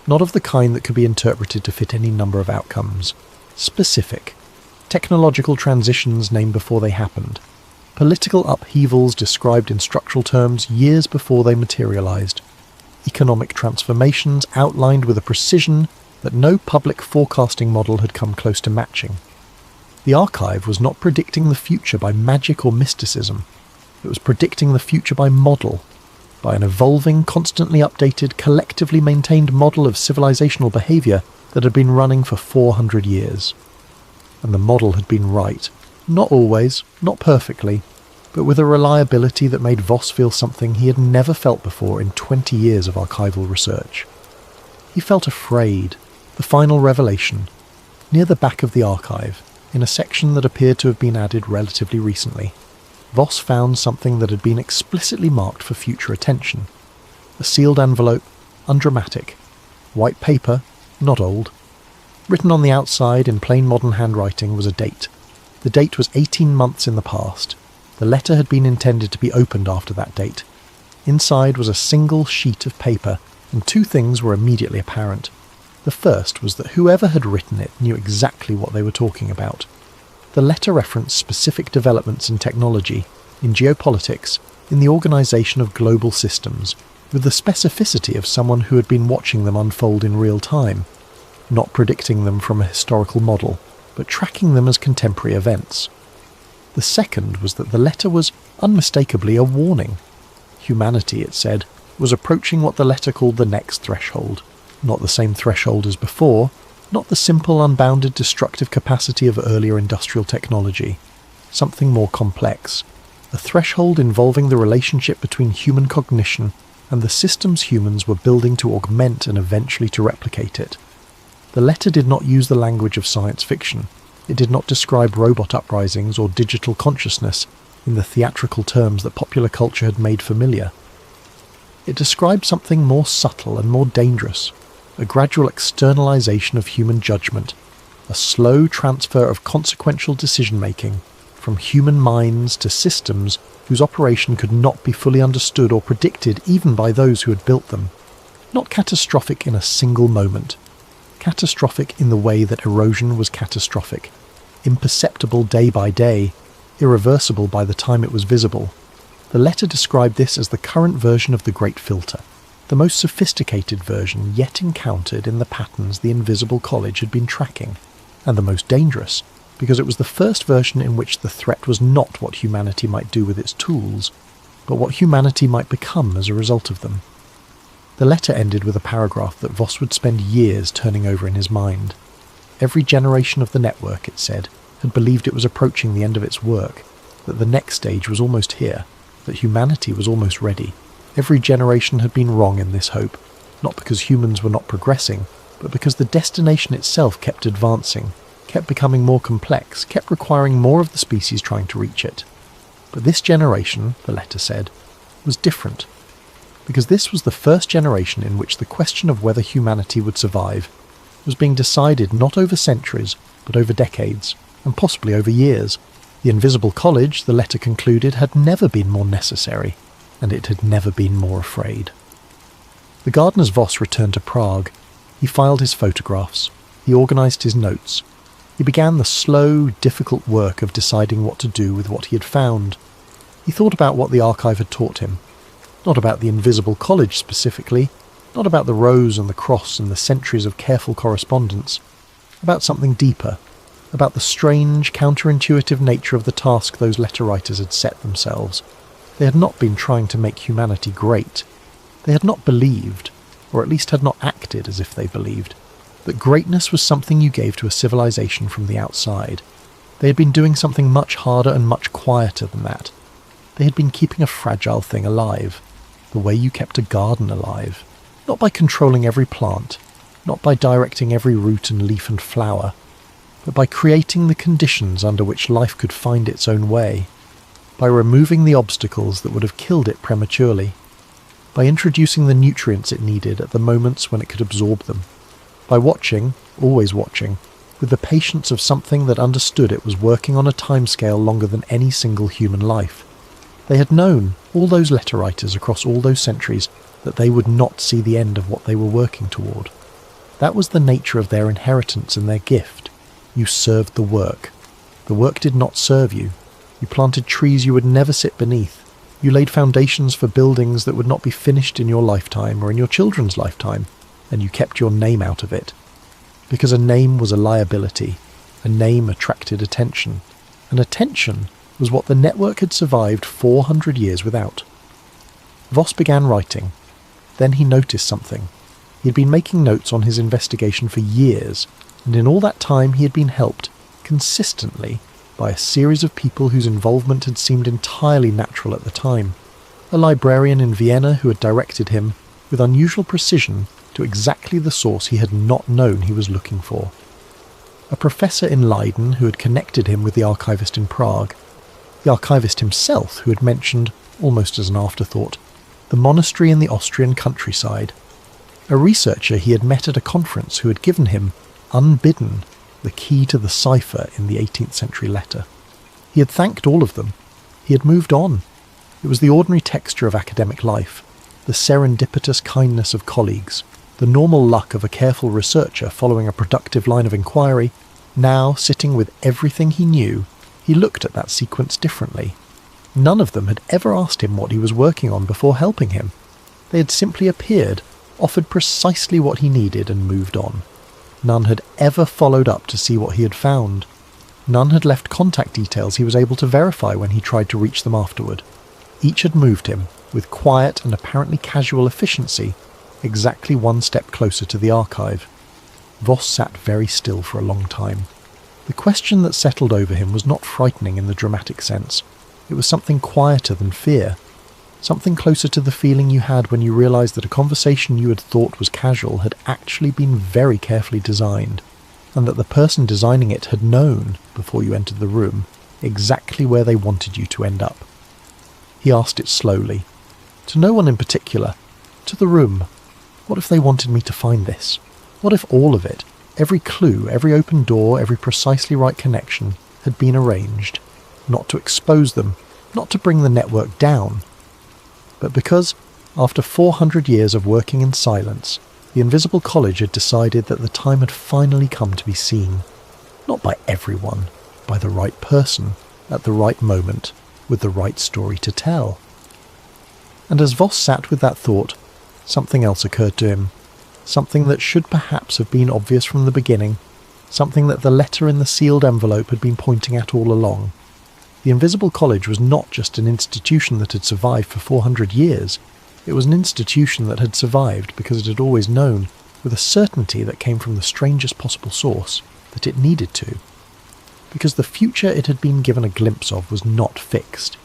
not of the kind that could be interpreted to fit any number of outcomes, specific, technological transitions named before they happened, political upheavals described in structural terms years before they materialized, economic transformations outlined with a precision that no public forecasting model had come close to matching. The archive was not predicting the future by magic or mysticism. It was predicting the future by model, by an evolving, constantly updated, collectively maintained model of civilizational behavior that had been running for 400 years. And the model had been right. Not always, not perfectly, but with a reliability that made Voss feel something he had never felt before in 20 years of archival research. He felt afraid. The final revelation, near the back of the archive, in a section that appeared to have been added relatively recently, Voss found something that had been explicitly marked for future attention. A sealed envelope, undramatic. White paper, not old. Written on the outside in plain modern handwriting was a date. The date was 18 months in the past. The letter had been intended to be opened after that date. Inside was a single sheet of paper, and 2 things were immediately apparent. The first was that whoever had written it knew exactly what they were talking about. The letter referenced specific developments in technology, in geopolitics, in the organisation of global systems, with the specificity of someone who had been watching them unfold in real time, not predicting them from a historical model, but tracking them as contemporary events. The second was that the letter was unmistakably a warning. Humanity, it said, was approaching what the letter called the next threshold. Not the same threshold as before, not the simple, unbounded destructive capacity of earlier industrial technology. Something more complex. A threshold involving the relationship between human cognition and the systems humans were building to augment and eventually to replicate it. The letter did not use the language of science fiction. It did not describe robot uprisings or digital consciousness in the theatrical terms that popular culture had made familiar. It described something more subtle and more dangerous, a gradual externalization of human judgment, a slow transfer of consequential decision-making from human minds to systems whose operation could not be fully understood or predicted even by those who had built them. Not catastrophic in a single moment. Catastrophic in the way that erosion was catastrophic, imperceptible day by day, irreversible by the time it was visible. The letter described this as the current version of the Great Filter, the most sophisticated version yet encountered in the patterns the Invisible College had been tracking, and the most dangerous, because it was the first version in which the threat was not what humanity might do with its tools, but what humanity might become as a result of them. The letter ended with a paragraph that Voss would spend years turning over in his mind. Every generation of the network, it said, had believed it was approaching the end of its work, that the next stage was almost here, that humanity was almost ready. Every generation had been wrong in this hope, not because humans were not progressing, but because the destination itself kept advancing, kept becoming more complex, kept requiring more of the species trying to reach it. But this generation, the letter said, was different, because this was the first generation in which the question of whether humanity would survive was being decided not over centuries, but over decades, and possibly over years. The Invisible College, the letter concluded, had never been more necessary, and it had never been more afraid. The gardener's Voss returned to Prague. He filed his photographs. He organised his notes. He began the slow, difficult work of deciding what to do with what he had found. He thought about what the archive had taught him. Not about the Invisible College specifically, not about the rose and the cross and the centuries of careful correspondence, about something deeper, about the strange, counterintuitive nature of the task those letter writers had set themselves. They had not been trying to make humanity great. They had not believed, or at least had not acted as if they believed, that greatness was something you gave to a civilization from the outside. They had been doing something much harder and much quieter than that. They had been keeping a fragile thing alive, the way you kept a garden alive, not by controlling every plant, not by directing every root and leaf and flower, but by creating the conditions under which life could find its own way, by removing the obstacles that would have killed it prematurely, by introducing the nutrients it needed at the moments when it could absorb them, by watching, always watching, with the patience of something that understood it was working on a timescale longer than any single human life. They had known, all those letter writers across all those centuries, that they would not see the end of what they were working toward. That was the nature of their inheritance and their gift. You served the work. The work did not serve you. You planted trees you would never sit beneath. You laid foundations for buildings that would not be finished in your lifetime or in your children's lifetime, and you kept your name out of it. Because a name was a liability. A name attracted attention. And attention was what the network had survived 400 years without. Voss began writing. Then he noticed something. He had been making notes on his investigation for years, and in all that time he had been helped, consistently, by a series of people whose involvement had seemed entirely natural at the time. A librarian in Vienna who had directed him, with unusual precision, to exactly the source he had not known he was looking for. A professor in Leiden who had connected him with the archivist in Prague. The archivist himself who had mentioned, almost as an afterthought, the monastery in the Austrian countryside. A researcher he had met at a conference who had given him, unbidden, the key to the cipher in the 18th century letter. He had thanked all of them. He had moved on. It was the ordinary texture of academic life, the serendipitous kindness of colleagues, the normal luck of a careful researcher following a productive line of inquiry. Now, sitting with everything he knew, he looked at that sequence differently. None of them had ever asked him what he was working on before helping him. They had simply appeared, offered precisely what he needed and moved on. None had ever followed up to see what he had found. None had left contact details he was able to verify when he tried to reach them afterward. Each had moved him, with quiet and apparently casual efficiency, exactly one step closer to the archive. Voss sat very still for a long time. The question that settled over him was not frightening in the dramatic sense. It was something quieter than fear. Something closer to the feeling you had when you realized that a conversation you had thought was casual had actually been very carefully designed, and that the person designing it had known, before you entered the room, exactly where they wanted you to end up. He asked it slowly. To no one in particular. To the room. What if they wanted me to find this? What if all of it, every clue, every open door, every precisely right connection, had been arranged? Not to expose them, not to bring the network down, but because, after 400 years of working in silence, the Invisible College had decided that the time had finally come to be seen. Not by everyone, by the right person, at the right moment, with the right story to tell. And as Voss sat with that thought, something else occurred to him. Something that should perhaps have been obvious from the beginning. Something that the letter in the sealed envelope had been pointing at all along. The Invisible College was not just an institution that had survived for 400 years. It was an institution that had survived because it had always known, with a certainty that came from the strangest possible source, that it needed to. Because the future it had been given a glimpse of was not fixed.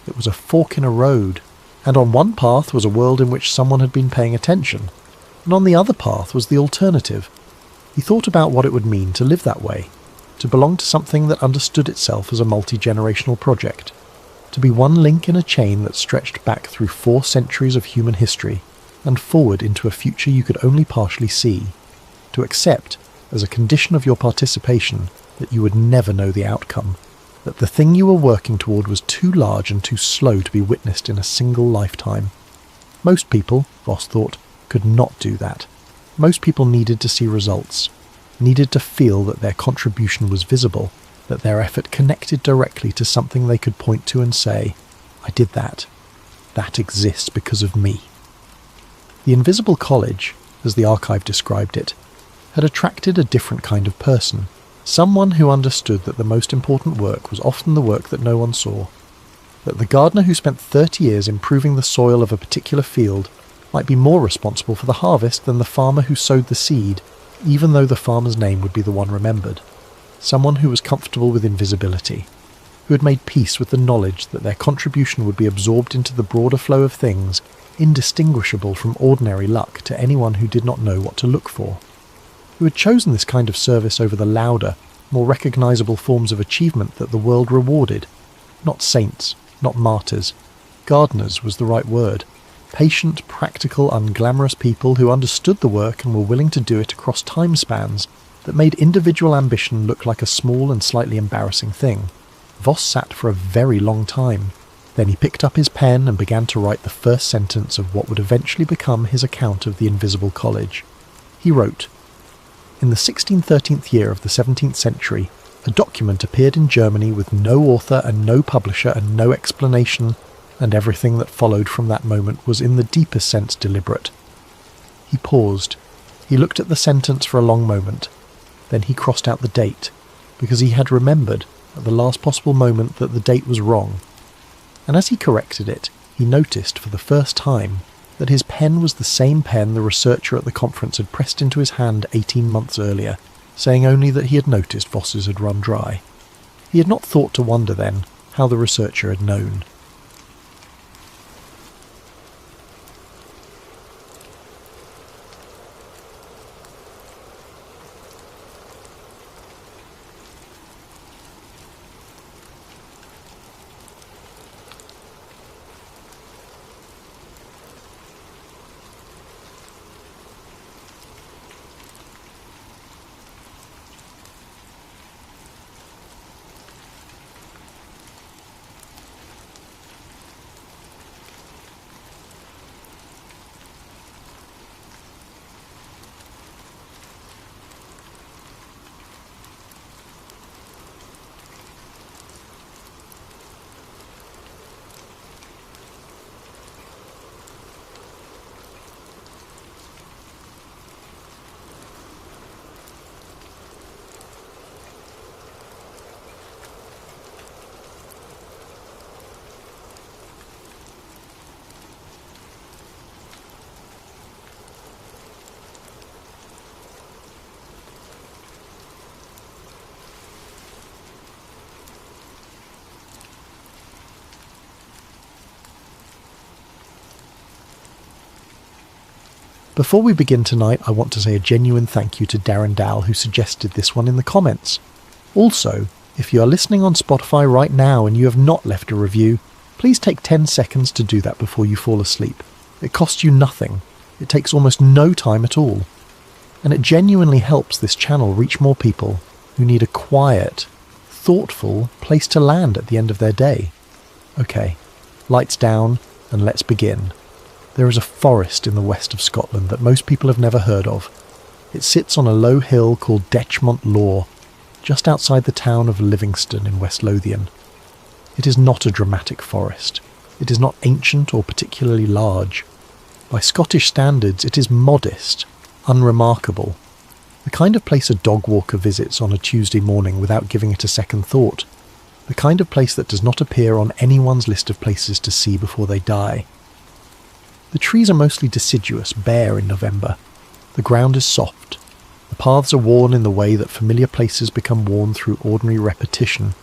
It was a fork in a road, and on one path was a world in which someone had been paying attention, and on the other path was the alternative. He thought about what it would mean to live that way, to belong to something that understood itself as a multi-generational project, to be one link in a chain that stretched back through 4 centuries of human history and forward into a future you could only partially see, to accept, as a condition of your participation, that you would never know the outcome, that the thing you were working toward was too large and too slow to be witnessed in a single lifetime. Most people, Voss thought, could not do that. Most people needed to see results, needed to feel that their contribution was visible, that their effort connected directly to something they could point to and say, "I did that." that exists because of me. The Invisible College, as the archive described it, had attracted a different kind of person, someone who understood that the most important work was often the work that no one saw, that the gardener who spent 30 years improving the soil of a particular field might be more responsible for the harvest than the farmer who sowed the seed, even though the farmer's name would be the one remembered. Someone who was comfortable with invisibility, who had made peace with the knowledge that their contribution would be absorbed into the broader flow of things, indistinguishable from ordinary luck to anyone who did not know what to look for, who had chosen this kind of service over the louder, more recognisable forms of achievement that the world rewarded. Not saints, not martyrs. Gardeners was the right word. Patient, practical, unglamorous people who understood the work and were willing to do it across time spans that made individual ambition look like a small and slightly embarrassing thing. Voss sat for a very long time. Then he picked up his pen and began to write the first sentence of what would eventually become his account of the Invisible College. He wrote, "In the 1613th year of the 17th century, a document appeared in Germany with no author and no publisher and no explanation, and everything that followed from that moment was in the deepest sense deliberate." He paused. He looked at the sentence for a long moment. Then he crossed out the date, because he had remembered at the last possible moment that the date was wrong. And as he corrected it, he noticed for the first time that his pen was the same pen the researcher at the conference had pressed into his hand 18 months earlier, saying only that he had noticed Voss's had run dry. He had not thought to wonder then how the researcher had known. Before we begin tonight, I want to say a genuine thank you to Darren Dow, who suggested this one in the comments. Also, if you are listening on Spotify right now and you have not left a review, please take 10 seconds to do that before you fall asleep. It costs you nothing. It takes almost no time at all. And it genuinely helps this channel reach more people who need a quiet, thoughtful place to land at the end of their day. Okay, lights down and let's begin. There is a forest in the west of Scotland that most people have never heard of. It sits on a low hill called Detchmont Law, just outside the town of Livingston in West Lothian. It is not a dramatic forest. It is not ancient or particularly large. By Scottish standards, it is modest, unremarkable. The kind of place a dog walker visits on a Tuesday morning without giving it a second thought. The kind of place that does not appear on anyone's list of places to see before they die. The trees are mostly deciduous, bare in November. The ground is soft. The paths are worn in the way that familiar places become worn through ordinary repetition,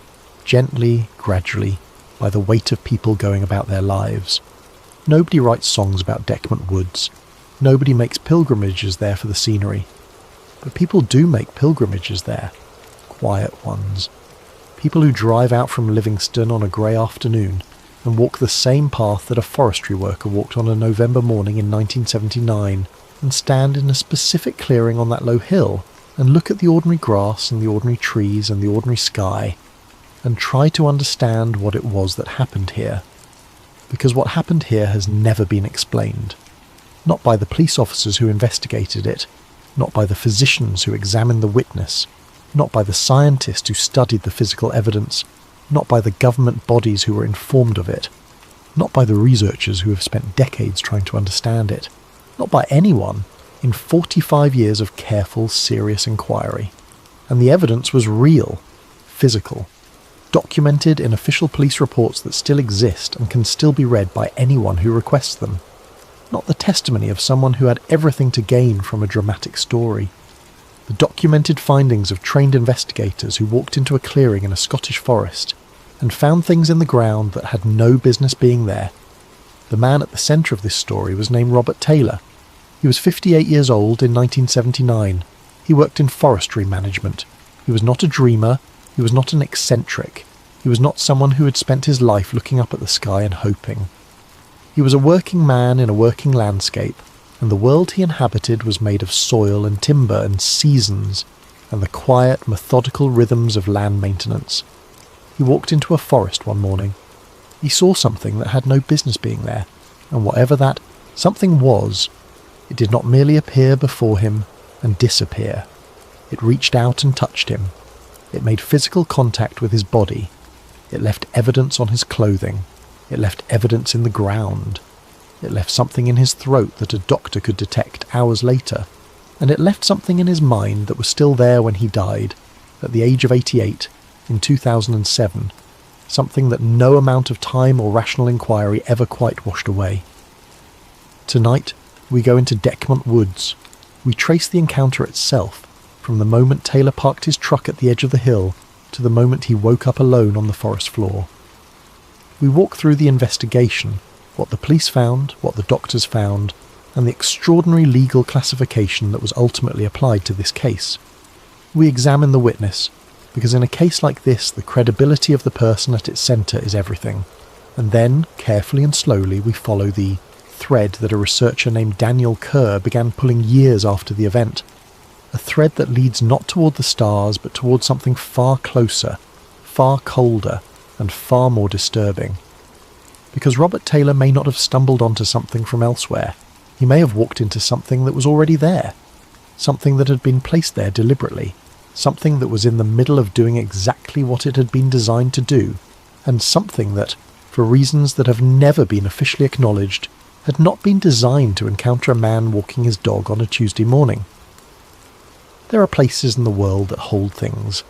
gently, gradually, by the weight of people going about their lives. Nobody writes songs about Detchmont Woods. Nobody makes pilgrimages there for the scenery. But people do make pilgrimages there. Quiet ones. People who drive out from Livingston on a grey afternoon and walk the same path that a forestry worker walked on a November morning in 1979, and stand in a specific clearing on that low hill and look at the ordinary grass and the ordinary trees and the ordinary sky, and try to understand what it was that happened here. Because what happened here has never been explained. Not by the police officers who investigated it, not by the physicians who examined the witness, not by the scientists who studied the physical evidence, not by the government bodies who were informed of it. not by the researchers who have spent decades trying to understand it, not by anyone, in 45 years of careful, serious inquiry. And the evidence was real, physical, documented in official police reports that still exist and can still be read by anyone who requests them. Not the testimony of someone who had everything to gain from a dramatic story. The documented findings of trained investigators who walked into a clearing in a Scottish forest and found things in the ground that had no business being there. The man at the centre of this story was named Robert Taylor. He was 58 years old in 1979. He worked in forestry management. He was not a dreamer. He was not an eccentric. He was not someone who had spent his life looking up at the sky and hoping. He was a working man in a working landscape, and the world he inhabited was made of soil and timber and seasons, and the quiet, methodical rhythms of land maintenance. He walked into a forest one morning. He saw something that had no business being there, and whatever that something was, it did not merely appear before him and disappear. It reached out and touched him. It made physical contact with his body. It left evidence on his clothing. It left evidence in the ground. It left something in his throat that a doctor could detect hours later. And it left something in his mind that was still there when he died, at the age of 88, in 2007. Something that no amount of time or rational inquiry ever quite washed away. Tonight, we go into Dechmont Woods. We trace the encounter itself, from the moment Taylor parked his truck at the edge of the hill to the moment he woke up alone on the forest floor. We walk through the investigation, what the police found, what the doctors found, and the extraordinary legal classification that was ultimately applied to this case. We examine the witness, because in a case like this, the credibility of the person at its centre is everything. And then, carefully and slowly, we follow the thread that a researcher named Daniel Kerr began pulling years after the event. A thread that leads not toward the stars, but towards something far closer, far colder, and far more disturbing. Because Robert Taylor may not have stumbled onto something from elsewhere. He may have walked into something that was already there. Something that had been placed there deliberately. Something that was in the middle of doing exactly what it had been designed to do. And something that, for reasons that have never been officially acknowledged, had not been designed to encounter a man walking his dog on a Tuesday morning. There are places in the world that hold things,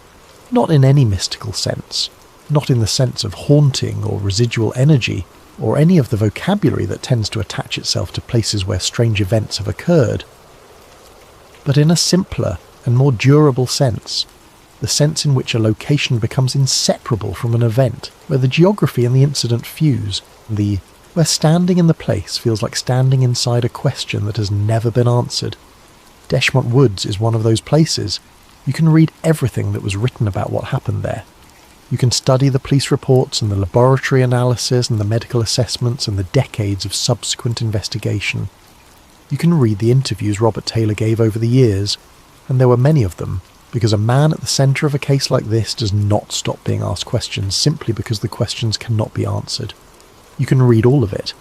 not in any mystical sense, not in the sense of haunting or residual energy, or any of the vocabulary that tends to attach itself to places where strange events have occurred, but in a simpler and more durable sense, the sense in which a location becomes inseparable from an event, where the geography and the incident fuse, where standing in the place feels like standing inside a question that has never been answered. Dechmont Woods is one of those places. You can read everything that was written about what happened there. You can study the police reports and the laboratory analysis and the medical assessments and the decades of subsequent investigation. You can read the interviews Robert Taylor gave over the years, and there were many of them, because a man at the centre of a case like this does not stop being asked questions simply because the questions cannot be answered. You can read all of it,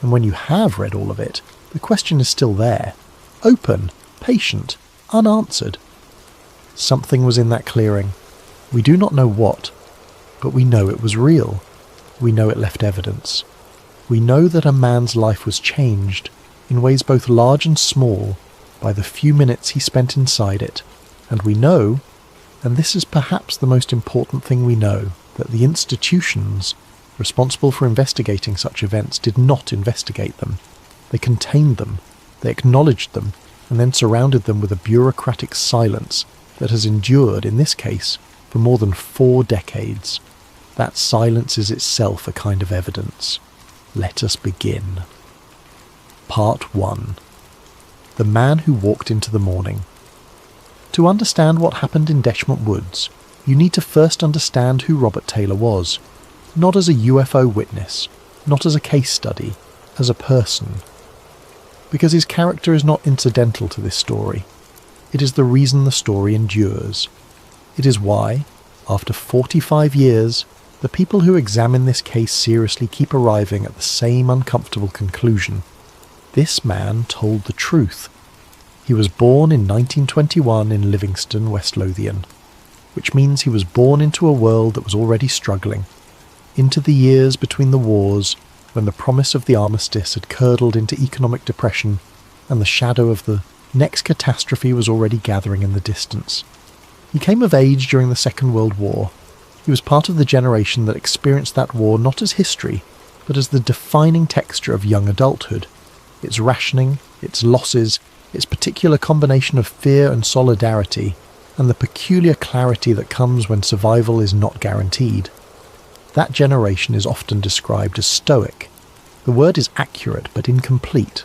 and when you have read all of it, the question is still there, open, patient, unanswered. Something was in that clearing. We do not know what, but we know it was real. We know it left evidence. We know that a man's life was changed, in ways both large and small, by the few minutes he spent inside it. And we know, and this is perhaps the most important thing we know, that the institutions responsible for investigating such events did not investigate them. They contained them, they acknowledged them, and then surrounded them with a bureaucratic silence that has endured, in this case, for more than 4 decades. That silence is itself a kind of evidence. Let us begin. Part 1. The Man Who Walked into the Morning. To understand what happened in Dechmont Woods, you need to first understand who Robert Taylor was, not as a UFO witness, not as a case study, as a person. Because his character is not incidental to this story. It is the reason the story endures. It is why, after 45 years, the people who examine this case seriously keep arriving at the same uncomfortable conclusion. This man told the truth. He was born in 1921 in Livingston, West Lothian, which means he was born into a world that was already struggling, into the years between the wars, when the promise of the armistice had curdled into economic depression and the shadow of the next catastrophe was already gathering in the distance. He came of age during the Second World War. He was part of the generation that experienced that war not as history, but as the defining texture of young adulthood, its rationing, its losses, its particular combination of fear and solidarity, and the peculiar clarity that comes when survival is not guaranteed. That generation is often described as stoic. The word is accurate but incomplete.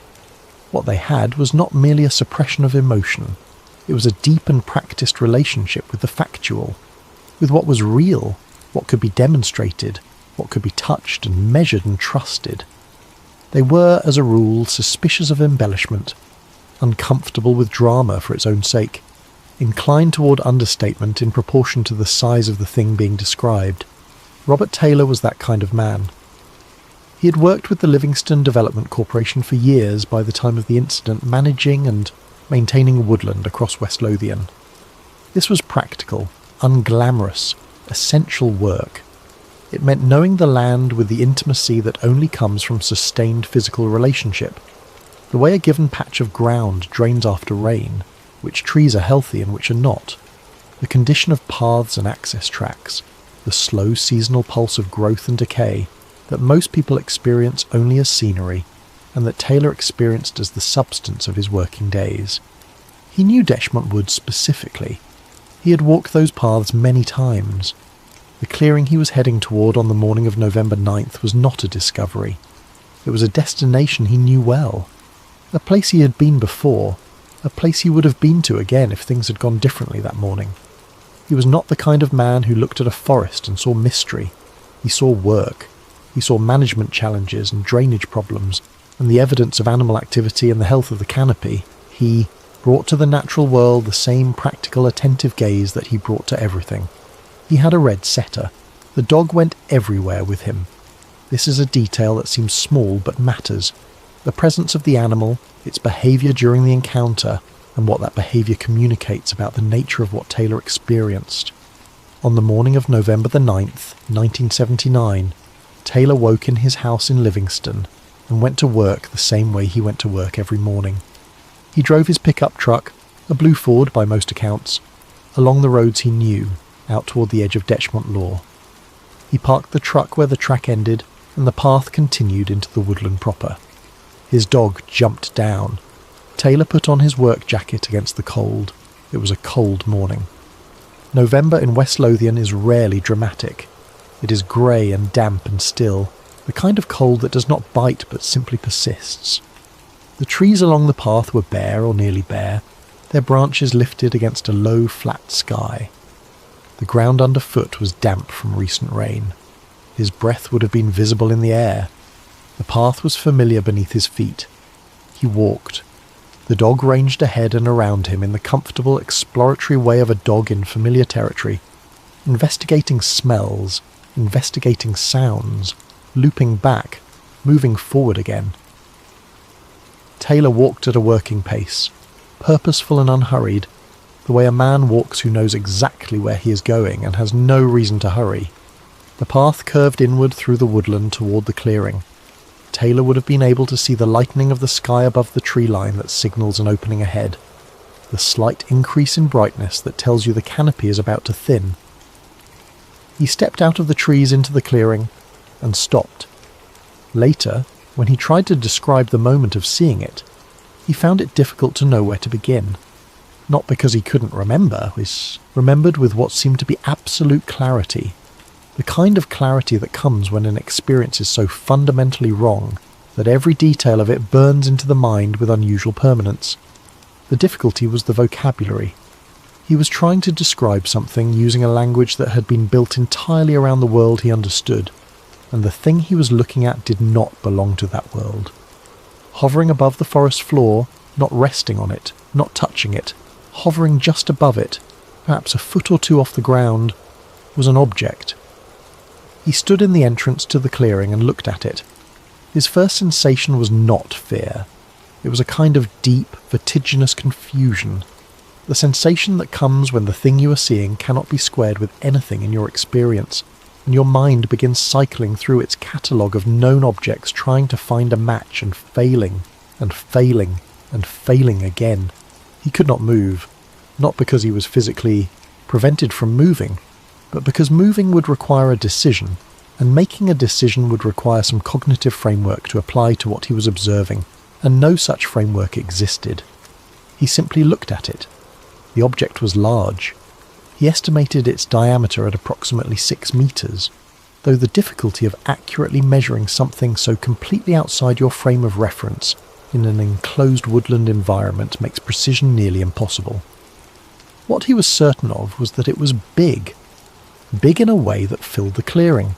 What they had was not merely a suppression of emotion. It was a deep and practiced relationship with the factual, with what was real, what could be demonstrated, what could be touched and measured and trusted. They were, as a rule, suspicious of embellishment, uncomfortable with drama for its own sake, inclined toward understatement in proportion to the size of the thing being described. Robert Taylor was that kind of man. He had worked with the Livingston Development Corporation for years by the time of the incident, managing and maintaining woodland across West Lothian. This was practical, unglamorous, essential work. It meant knowing the land with the intimacy that only comes from sustained physical relationship. The way a given patch of ground drains after rain, which trees are healthy and which are not. The condition of paths and access tracks. The slow seasonal pulse of growth and decay that most people experience only as scenery, and that Taylor experienced as the substance of his working days. He knew Detchmont Woods specifically. He had walked those paths many times. The clearing he was heading toward on the morning of November 9th was not a discovery. It was a destination he knew well. A place he had been before, a place he would have been to again if things had gone differently that morning. He was not the kind of man who looked at a forest and saw mystery. He saw work. He saw management challenges and drainage problems, and the evidence of animal activity and the health of the canopy. He brought to the natural world the same practical, attentive gaze that he brought to everything. He had a red setter. The dog went everywhere with him. This is a detail that seems small but matters. The presence of the animal, its behaviour during the encounter, and what that behaviour communicates about the nature of what Taylor experienced. On the morning of November the 9th, 1979, Taylor woke in his house in Livingston and went to work the same way he went to work every morning. He drove his pickup truck, a blue Ford by most accounts, along the roads he knew, out toward the edge of Detchmont Law. He parked the truck where the track ended, and the path continued into the woodland proper. His dog jumped down. Taylor put on his work jacket against the cold. It was a cold morning. November in West Lothian is rarely dramatic. It is grey and damp and still, the kind of cold that does not bite but simply persists. The trees along the path were bare or nearly bare, their branches lifted against a low, flat sky. The ground underfoot was damp from recent rain. His breath would have been visible in the air. The path was familiar beneath his feet. He walked. The dog ranged ahead and around him in the comfortable, exploratory way of a dog in familiar territory, investigating smells, investigating sounds, looping back, moving forward again. Taylor walked at a working pace, purposeful and unhurried, the way a man walks who knows exactly where he is going and has no reason to hurry. The path curved inward through the woodland toward the clearing. Taylor would have been able to see the lightening of the sky above the tree line that signals an opening ahead, the slight increase in brightness that tells you the canopy is about to thin. He stepped out of the trees into the clearing and stopped. Later, when he tried to describe the moment of seeing it, he found it difficult to know where to begin. Not because he couldn't remember, he remembered with what seemed to be absolute clarity. The kind of clarity that comes when an experience is so fundamentally wrong that every detail of it burns into the mind with unusual permanence. The difficulty was the vocabulary. He was trying to describe something using a language that had been built entirely around the world he understood, and the thing he was looking at did not belong to that world. Hovering above the forest floor, not resting on it, not touching it, hovering just above it, perhaps a foot or two off the ground, was an object. He stood in the entrance to the clearing and looked at it. His first sensation was not fear. It was a kind of deep, vertiginous confusion. The sensation that comes when the thing you are seeing cannot be squared with anything in your experience. and your mind begins cycling through its catalogue of known objects trying to find a match and failing, and failing, and failing again. He could not move, not because he was physically prevented from moving, but because moving would require a decision, and making a decision would require some cognitive framework to apply to what he was observing, and no such framework existed. He simply looked at it. The object was large. He estimated its diameter at approximately 6 meters, though the difficulty of accurately measuring something so completely outside your frame of reference in an enclosed woodland environment makes precision nearly impossible. What he was certain of was that it was big. Big in a way that filled the clearing.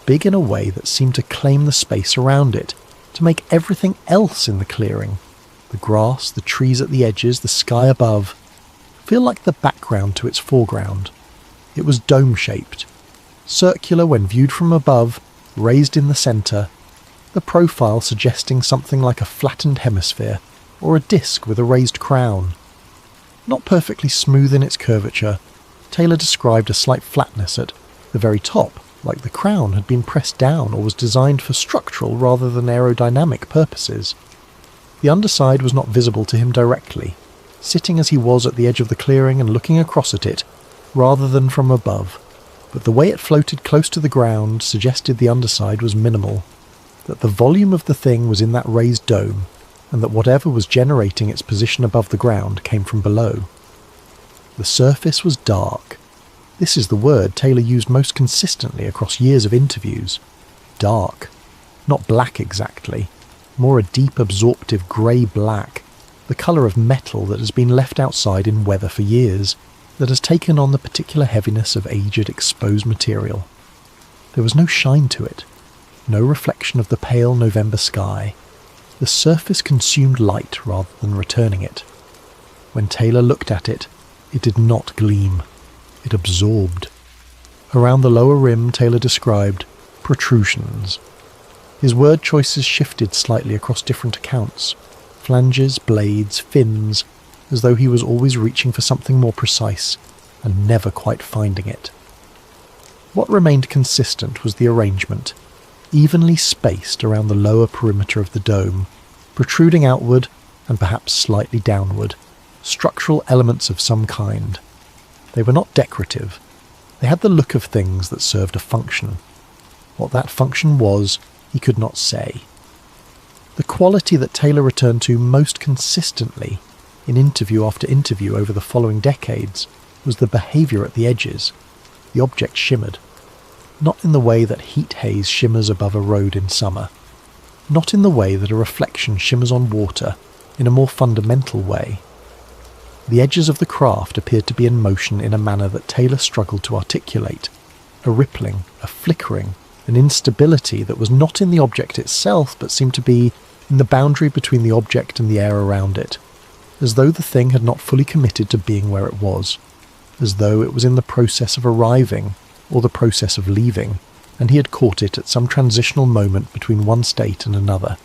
Big in a way that seemed to claim the space around it, to make everything else in the clearing, the grass, the trees at the edges, the sky above, feel like the background to its foreground. It was dome-shaped, circular when viewed from above, raised in the centre, the profile suggesting something like a flattened hemisphere, or a disc with a raised crown. Not perfectly smooth in its curvature, Taylor described a slight flatness at the very top, like the crown had been pressed down or was designed for structural rather than aerodynamic purposes. The underside was not visible to him directly, sitting as he was at the edge of the clearing and looking across at it, rather than from above, but the way it floated close to the ground suggested the underside was minimal, that the volume of the thing was in that raised dome, and that whatever was generating its position above the ground came from below. The surface was dark. This is the word Taylor used most consistently across years of interviews. Dark. Not black exactly, more a deep absorptive grey-black, the colour of metal that has been left outside in weather for years, that has taken on the particular heaviness of aged exposed material. There was no shine to it, no reflection of the pale November sky. The surface consumed light rather than returning it. When Taylor looked at it, it did not gleam. It absorbed. Around the lower rim, Taylor described protrusions. His word choices shifted slightly across different accounts. Flanges, blades, fins, as though he was always reaching for something more precise, and never quite finding it. What remained consistent was the arrangement, evenly spaced around the lower perimeter of the dome, protruding outward and perhaps slightly downward, structural elements of some kind. They were not decorative. They had the look of things that served a function. What that function was, he could not say. The quality that Taylor returned to most consistently, in interview after interview over the following decades, was the behaviour at the edges. The object shimmered. Not in the way that heat haze shimmers above a road in summer. Not in the way that a reflection shimmers on water, in a more fundamental way. The edges of the craft appeared to be in motion in a manner that Taylor struggled to articulate. A rippling, a flickering, an instability that was not in the object itself but seemed to be in the boundary between the object and the air around it, as though the thing had not fully committed to being where it was, as though it was in the process of arriving or the process of leaving, and he had caught it at some transitional moment between one state and another.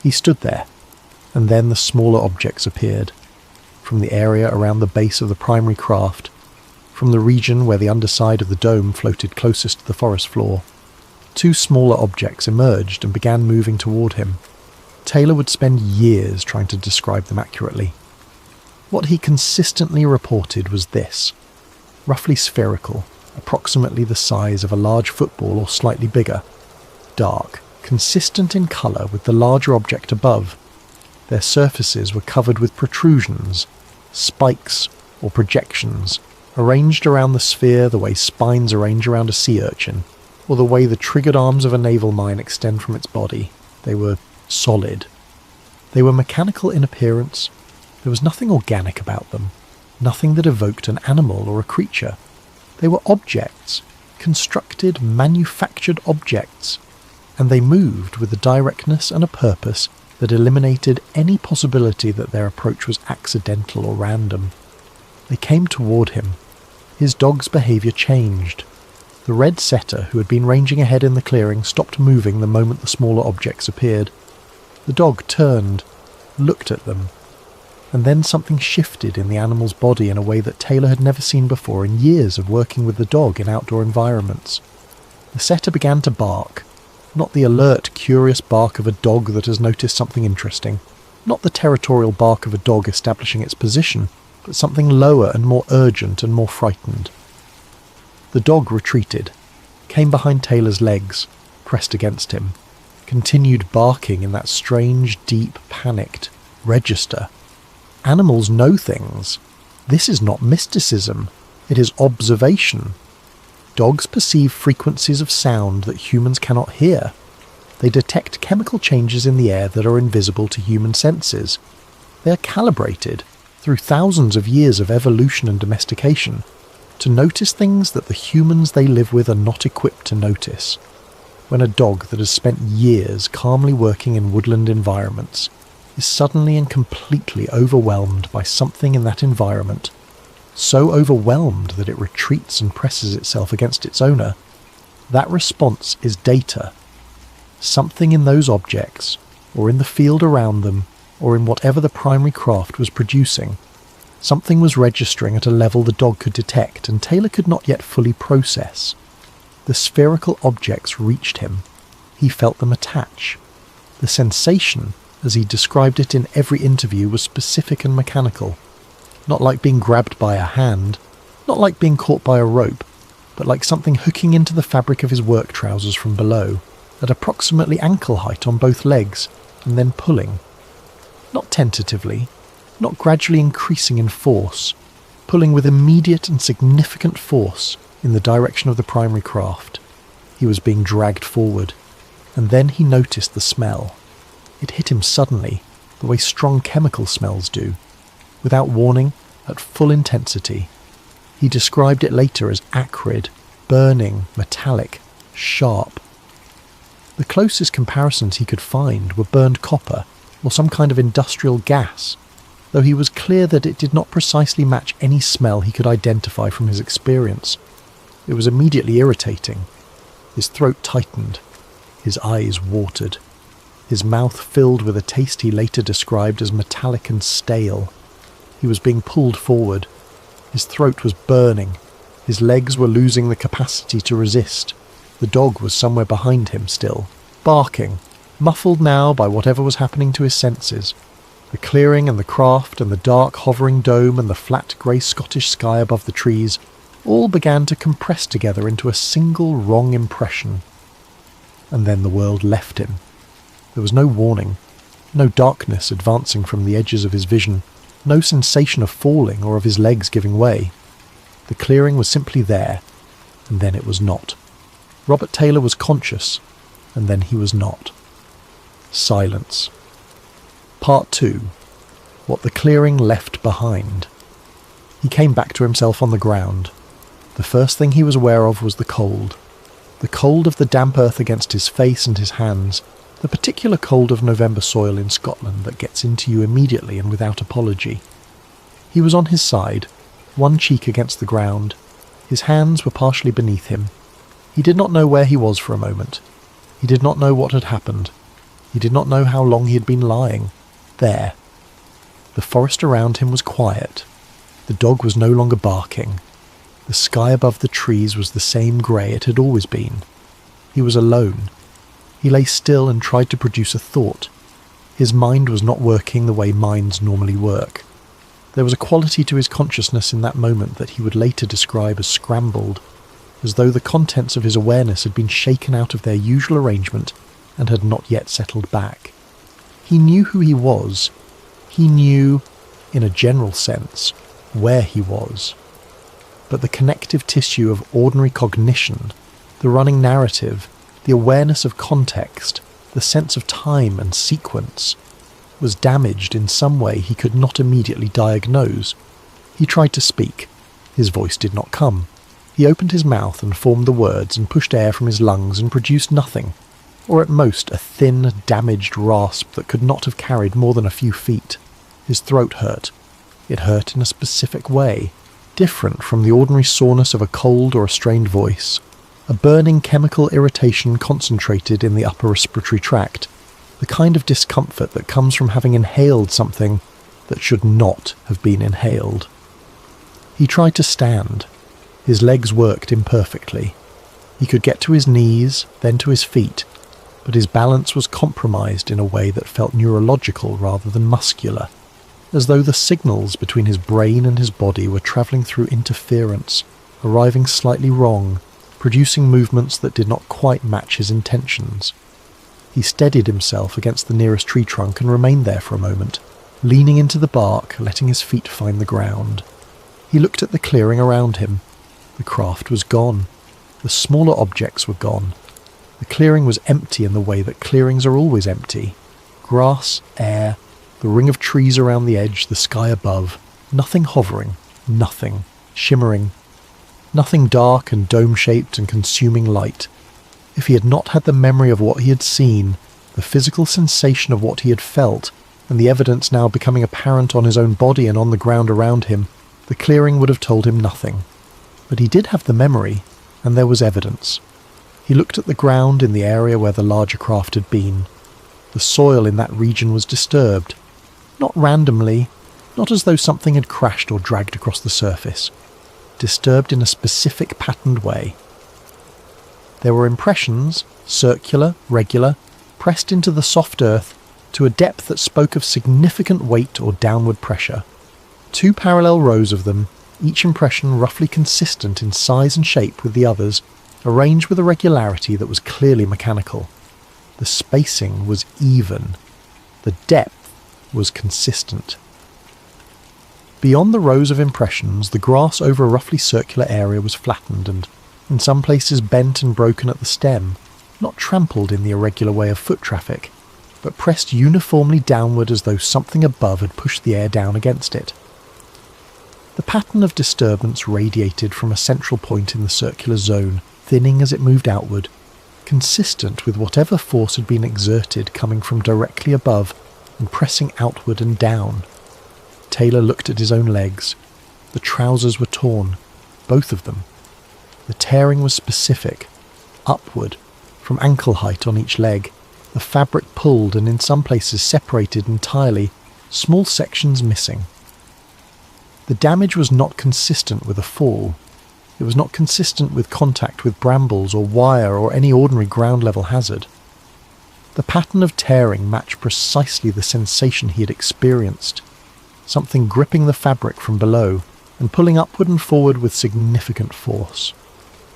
He stood there, and then the smaller objects appeared, from the area around the base of the primary craft, from the region where the underside of the dome floated closest to the forest floor. 2 smaller objects emerged and began moving toward him. Taylor would spend years trying to describe them accurately. What he consistently reported was this: roughly spherical, approximately the size of a large football or slightly bigger, dark, consistent in colour with the larger object above. Their surfaces were covered with protrusions, spikes or projections, arranged around the sphere the way spines arrange around a sea urchin, or the way the triggered arms of a naval mine extend from its body. They were solid. They were mechanical in appearance. There was nothing organic about them, nothing that evoked an animal or a creature. They were objects, constructed, manufactured objects, and they moved with a directness and a purpose that eliminated any possibility that their approach was accidental or random. They came toward him. His dog's behaviour changed. The red setter, who had been ranging ahead in the clearing, stopped moving the moment the smaller objects appeared. The dog turned, looked at them, and then something shifted in the animal's body in a way that Taylor had never seen before in years of working with the dog in outdoor environments. The setter began to bark, not the alert, curious bark of a dog that has noticed something interesting, not the territorial bark of a dog establishing its position, but something lower and more urgent and more frightened. The dog retreated, came behind Taylor's legs, pressed against him, continued barking in that strange, deep, panicked register. Animals know things. This is not mysticism. It is observation. Dogs perceive frequencies of sound that humans cannot hear. They detect chemical changes in the air that are invisible to human senses. They are calibrated, through thousands of years of evolution and domestication, to notice things that the humans they live with are not equipped to notice. When a dog that has spent years calmly working in woodland environments is suddenly and completely overwhelmed by something in that environment, so overwhelmed that it retreats and presses itself against its owner, that response is data. Something in those objects, or in the field around them, or in whatever the primary craft was producing, something was registering at a level the dog could detect and Taylor could not yet fully process. The spherical objects reached him. He felt them attach. The sensation, as he described it in every interview, was specific and mechanical. Not like being grabbed by a hand, not like being caught by a rope, but like something hooking into the fabric of his work trousers from below, at approximately ankle height on both legs, and then pulling. Not tentatively, not gradually increasing in force, pulling with immediate and significant force in the direction of the primary craft. He was being dragged forward, and then he noticed the smell. It hit him suddenly, the way strong chemical smells do. Without warning, at full intensity. He described it later as acrid, burning, metallic, sharp. The closest comparisons he could find were burned copper or some kind of industrial gas, though he was clear that it did not precisely match any smell he could identify from his experience. It was immediately irritating. His throat tightened. His eyes watered. His mouth filled with a taste he later described as metallic and stale. He was being pulled forward. His throat was burning. His legs were losing the capacity to resist. The dog was somewhere behind him still, barking, muffled now by whatever was happening to his senses. The clearing and the craft and the dark hovering dome and the flat grey Scottish sky above the trees all began to compress together into a single wrong impression. And then the world left him. There was no warning, no darkness advancing from the edges of his vision, no sensation of falling or of his legs giving way. The clearing was simply there, and then it was not. Robert Taylor was conscious, and then he was not. Silence. Part 2. What the clearing left behind. He came back to himself on the ground. The first thing he was aware of was the cold. The cold of the damp earth against his face and his hands, the particular cold of November soil in Scotland that gets into you immediately and without apology. He was on his side, one cheek against the ground. His hands were partially beneath him. He did not know where he was for a moment. He did not know what had happened. He did not know how long he had been lying. There. The forest around him was quiet. The dog was no longer barking. The sky above the trees was the same grey it had always been. He was alone. He lay still and tried to produce a thought. His mind was not working the way minds normally work. There was a quality to his consciousness in that moment that he would later describe as scrambled, as though the contents of his awareness had been shaken out of their usual arrangement and had not yet settled back. He knew who he was. He knew, in a general sense, where he was. But the connective tissue of ordinary cognition, the running narrative, the awareness of context, the sense of time and sequence, was damaged in some way he could not immediately diagnose. He tried to speak. His voice did not come. He opened his mouth and formed the words and pushed air from his lungs and produced nothing, or at most a thin, damaged rasp that could not have carried more than a few feet. His throat hurt. It hurt in a specific way, different from the ordinary soreness of a cold or a strained voice. A burning chemical irritation concentrated in the upper respiratory tract, the kind of discomfort that comes from having inhaled something that should not have been inhaled. He tried to stand. His legs worked imperfectly. He could get to his knees, then to his feet, but his balance was compromised in a way that felt neurological rather than muscular, as though the signals between his brain and his body were travelling through interference, arriving slightly wrong, producing movements that did not quite match his intentions. He steadied himself against the nearest tree trunk and remained there for a moment, leaning into the bark, letting his feet find the ground. He looked at the clearing around him. The craft was gone. The smaller objects were gone. The clearing was empty in the way that clearings are always empty. Grass, air, the ring of trees around the edge, the sky above. Nothing hovering, nothing shimmering, nothing dark and dome-shaped and consuming light. If he had not had the memory of what he had seen, the physical sensation of what he had felt, and the evidence now becoming apparent on his own body and on the ground around him, the clearing would have told him nothing. But he did have the memory, and there was evidence. He looked at the ground in the area where the larger craft had been. The soil in that region was disturbed. Not randomly, not as though something had crashed or dragged across the surface. Disturbed in a specific patterned way. There were impressions, circular, regular, pressed into the soft earth to a depth that spoke of significant weight or downward pressure. 2 parallel rows of them, each impression roughly consistent in size and shape with the others, arranged with a regularity that was clearly mechanical. The spacing was even. The depth was consistent. Beyond the rows of impressions, the grass over a roughly circular area was flattened and, in some places, bent and broken at the stem, not trampled in the irregular way of foot traffic, but pressed uniformly downward as though something above had pushed the air down against it. The pattern of disturbance radiated from a central point in the circular zone, thinning as it moved outward, consistent with whatever force had been exerted coming from directly above and pressing outward and down. Taylor looked at his own legs. The trousers were torn, both of them. The tearing was specific, upward, from ankle height on each leg, the fabric pulled and in some places separated entirely, small sections missing. The damage was not consistent with a fall. It was not consistent with contact with brambles or wire or any ordinary ground-level hazard. The pattern of tearing matched precisely the sensation he had experienced, something gripping the fabric from below and pulling upward and forward with significant force.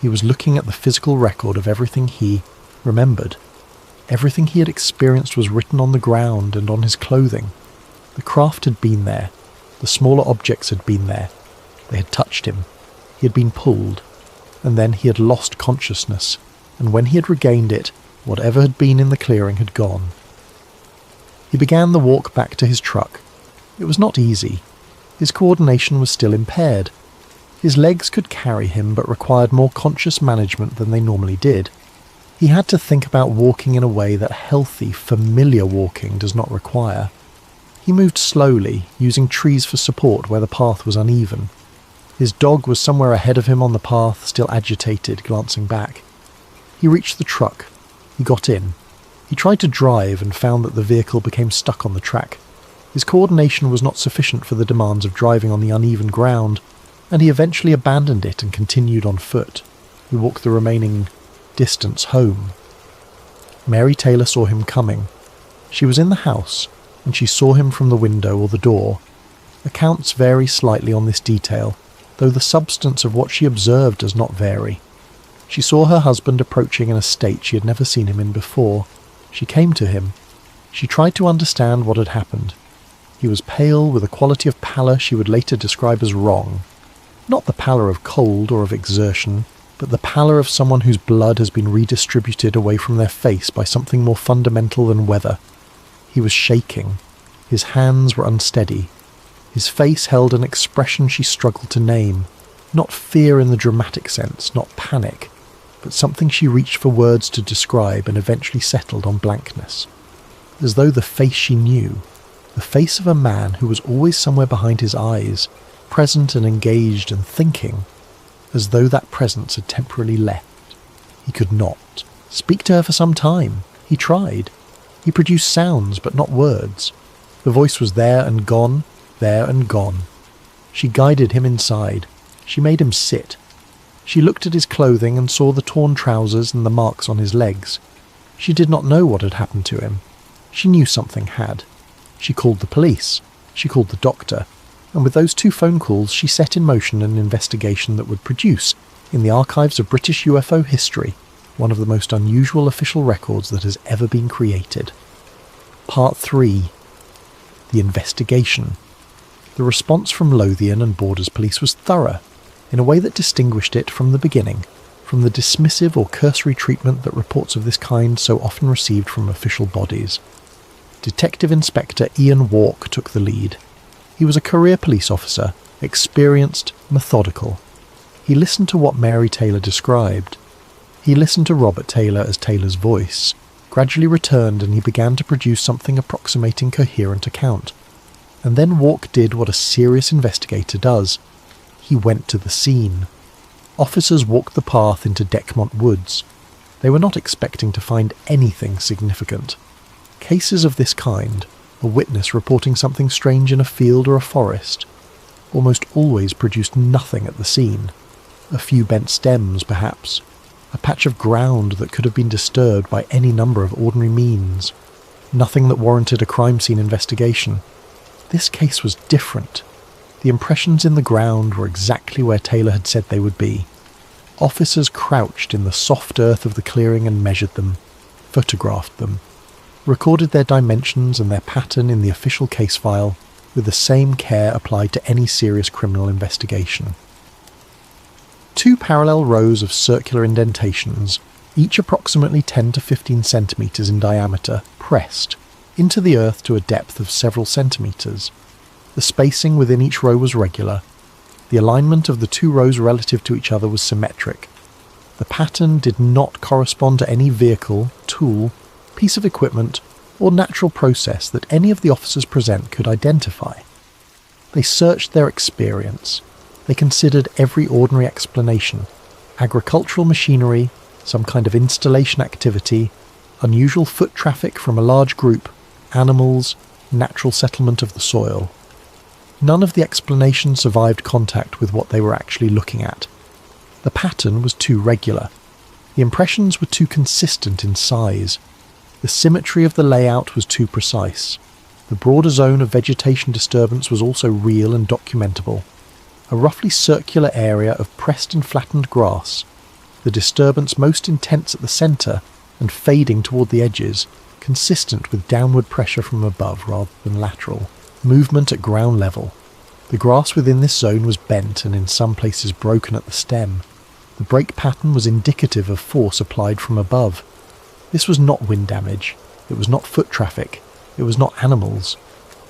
He was looking at the physical record of everything he remembered. Everything he had experienced was written on the ground and on his clothing. The craft had been there. The smaller objects had been there. They had touched him. He had been pulled. And then he had lost consciousness. And when he had regained it, whatever had been in the clearing had gone. He began the walk back to his truck. It was not easy. His coordination was still impaired. His legs could carry him but required more conscious management than they normally did. He had to think about walking in a way that healthy, familiar walking does not require. He moved slowly, using trees for support where the path was uneven. His dog was somewhere ahead of him on the path, still agitated, glancing back. He reached the truck. He got in. He tried to drive and found that the vehicle became stuck on the track. His coordination was not sufficient for the demands of driving on the uneven ground, and he eventually abandoned it and continued on foot. He walked the remaining distance home. Mary Taylor saw him coming. She was in the house, and she saw him from the window or the door. Accounts vary slightly on this detail, though the substance of what she observed does not vary. She saw her husband approaching in a state she had never seen him in before. She came to him. She tried to understand what had happened. He was pale, with a quality of pallor she would later describe as wrong. Not the pallor of cold or of exertion, but the pallor of someone whose blood has been redistributed away from their face by something more fundamental than weather. He was shaking. His hands were unsteady. His face held an expression she struggled to name. Not fear in the dramatic sense, not panic, but something she reached for words to describe and eventually settled on blankness. As though the face she knew, the face of a man who was always somewhere behind his eyes, present and engaged and thinking, as though that presence had temporarily left. He could not speak to her for some time. He tried. He produced sounds, but not words. The voice was there and gone, there and gone. She guided him inside. She made him sit. She looked at his clothing and saw the torn trousers and the marks on his legs. She did not know what had happened to him. She knew something had. She called the police. She called the doctor. And with those 2 phone calls, she set in motion an investigation that would produce, in the archives of British UFO history, one of the most unusual official records that has ever been created. Part 3. The investigation. The response from Lothian and Borders Police was thorough, in a way that distinguished it from the beginning, from the dismissive or cursory treatment that reports of this kind so often received from official bodies. Detective Inspector Ian Walk took the lead. He was a career police officer, experienced, methodical. He listened to what Mary Taylor described. He listened to Robert Taylor as Taylor's voice, gradually returned, and he began to produce something approximating coherent account. And then Walk did what a serious investigator does. He went to the scene. Officers walked the path into Deckmont Woods. They were not expecting to find anything significant. Cases of this kind, a witness reporting something strange in a field or a forest, almost always produced nothing at the scene. A few bent stems, perhaps. A patch of ground that could have been disturbed by any number of ordinary means. Nothing that warranted a crime scene investigation. This case was different. The impressions in the ground were exactly where Taylor had said they would be. Officers crouched in the soft earth of the clearing and measured them, photographed them, recorded their dimensions and their pattern in the official case file with the same care applied to any serious criminal investigation. 2 parallel rows of circular indentations, each approximately 10 to 15 centimetres in diameter, pressed into the earth to a depth of several centimetres. The spacing within each row was regular. The alignment of the 2 rows relative to each other was symmetric. The pattern did not correspond to any vehicle, tool, piece of equipment, or natural process that any of the officers present could identify. They searched their experience. They considered every ordinary explanation: agricultural machinery, some kind of installation activity, unusual foot traffic from a large group, animals, natural settlement of the soil. None of the explanations survived contact with what they were actually looking at. The pattern was too regular. The impressions were too consistent in size. The symmetry of the layout was too precise. The broader zone of vegetation disturbance was also real and documentable. A roughly circular area of pressed and flattened grass, the disturbance most intense at the centre and fading toward the edges, consistent with downward pressure from above rather than lateral, movement at ground level. The grass within this zone was bent and in some places broken at the stem. The break pattern was indicative of force applied from above. This was not wind damage, it was not foot traffic, it was not animals.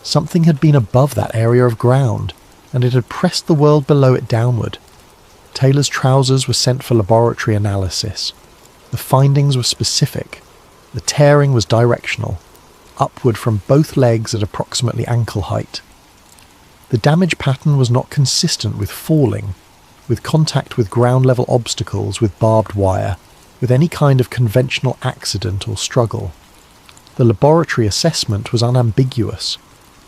Something had been above that area of ground, and it had pressed the world below it downward. Taylor's trousers were sent for laboratory analysis. The findings were specific. The tearing was directional, upward from both legs at approximately ankle height. The damage pattern was not consistent with falling, with contact with ground-level obstacles, with barbed wire, with any kind of conventional accident or struggle. The laboratory assessment was unambiguous.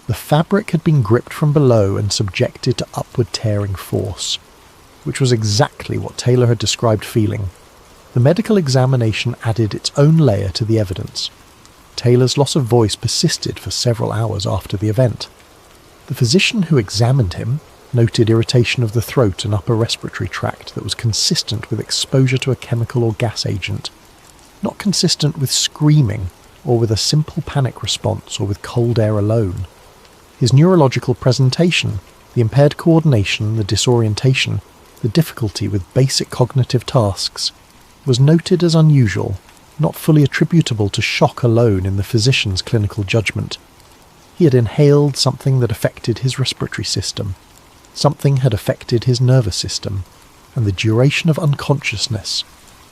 The fabric had been gripped from below and subjected to upward tearing force, which was exactly what Taylor had described feeling. The medical examination added its own layer to the evidence. Taylor's loss of voice persisted for several hours after the event. The physician who examined him noted irritation of the throat and upper respiratory tract that was consistent with exposure to a chemical or gas agent, not consistent with screaming or with a simple panic response or with cold air alone. His neurological presentation, the impaired coordination, the disorientation, the difficulty with basic cognitive tasks, was noted as unusual, not fully attributable to shock alone in the physician's clinical judgment. He had inhaled something that affected his respiratory system. Something had affected his nervous system, and the duration of unconsciousness,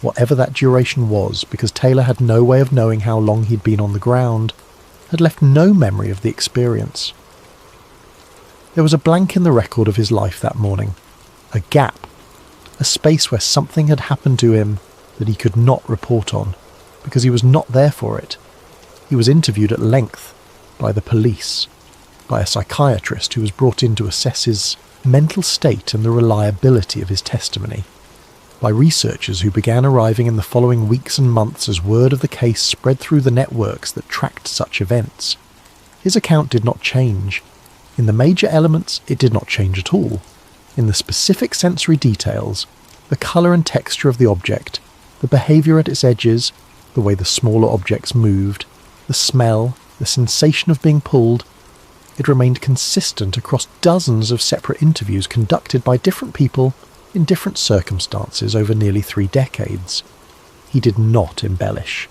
whatever that duration was, because Taylor had no way of knowing how long he'd been on the ground, had left no memory of the experience. There was a blank in the record of his life that morning, a gap, a space where something had happened to him that he could not report on, because he was not there for it. He was interviewed at length by the police, by a psychiatrist who was brought in to assess his mental state and the reliability of his testimony. by researchers who began arriving in the following weeks and months as word of the case spread through the networks that tracked such events. His account did not change. In the major elements, it did not change at all. In the specific sensory details, the colour and texture of the object, the behaviour at its edges, the way the smaller objects moved, the smell, the sensation of being pulled, it remained consistent across dozens of separate interviews conducted by different people in different circumstances over nearly 3 decades. He did not embellish.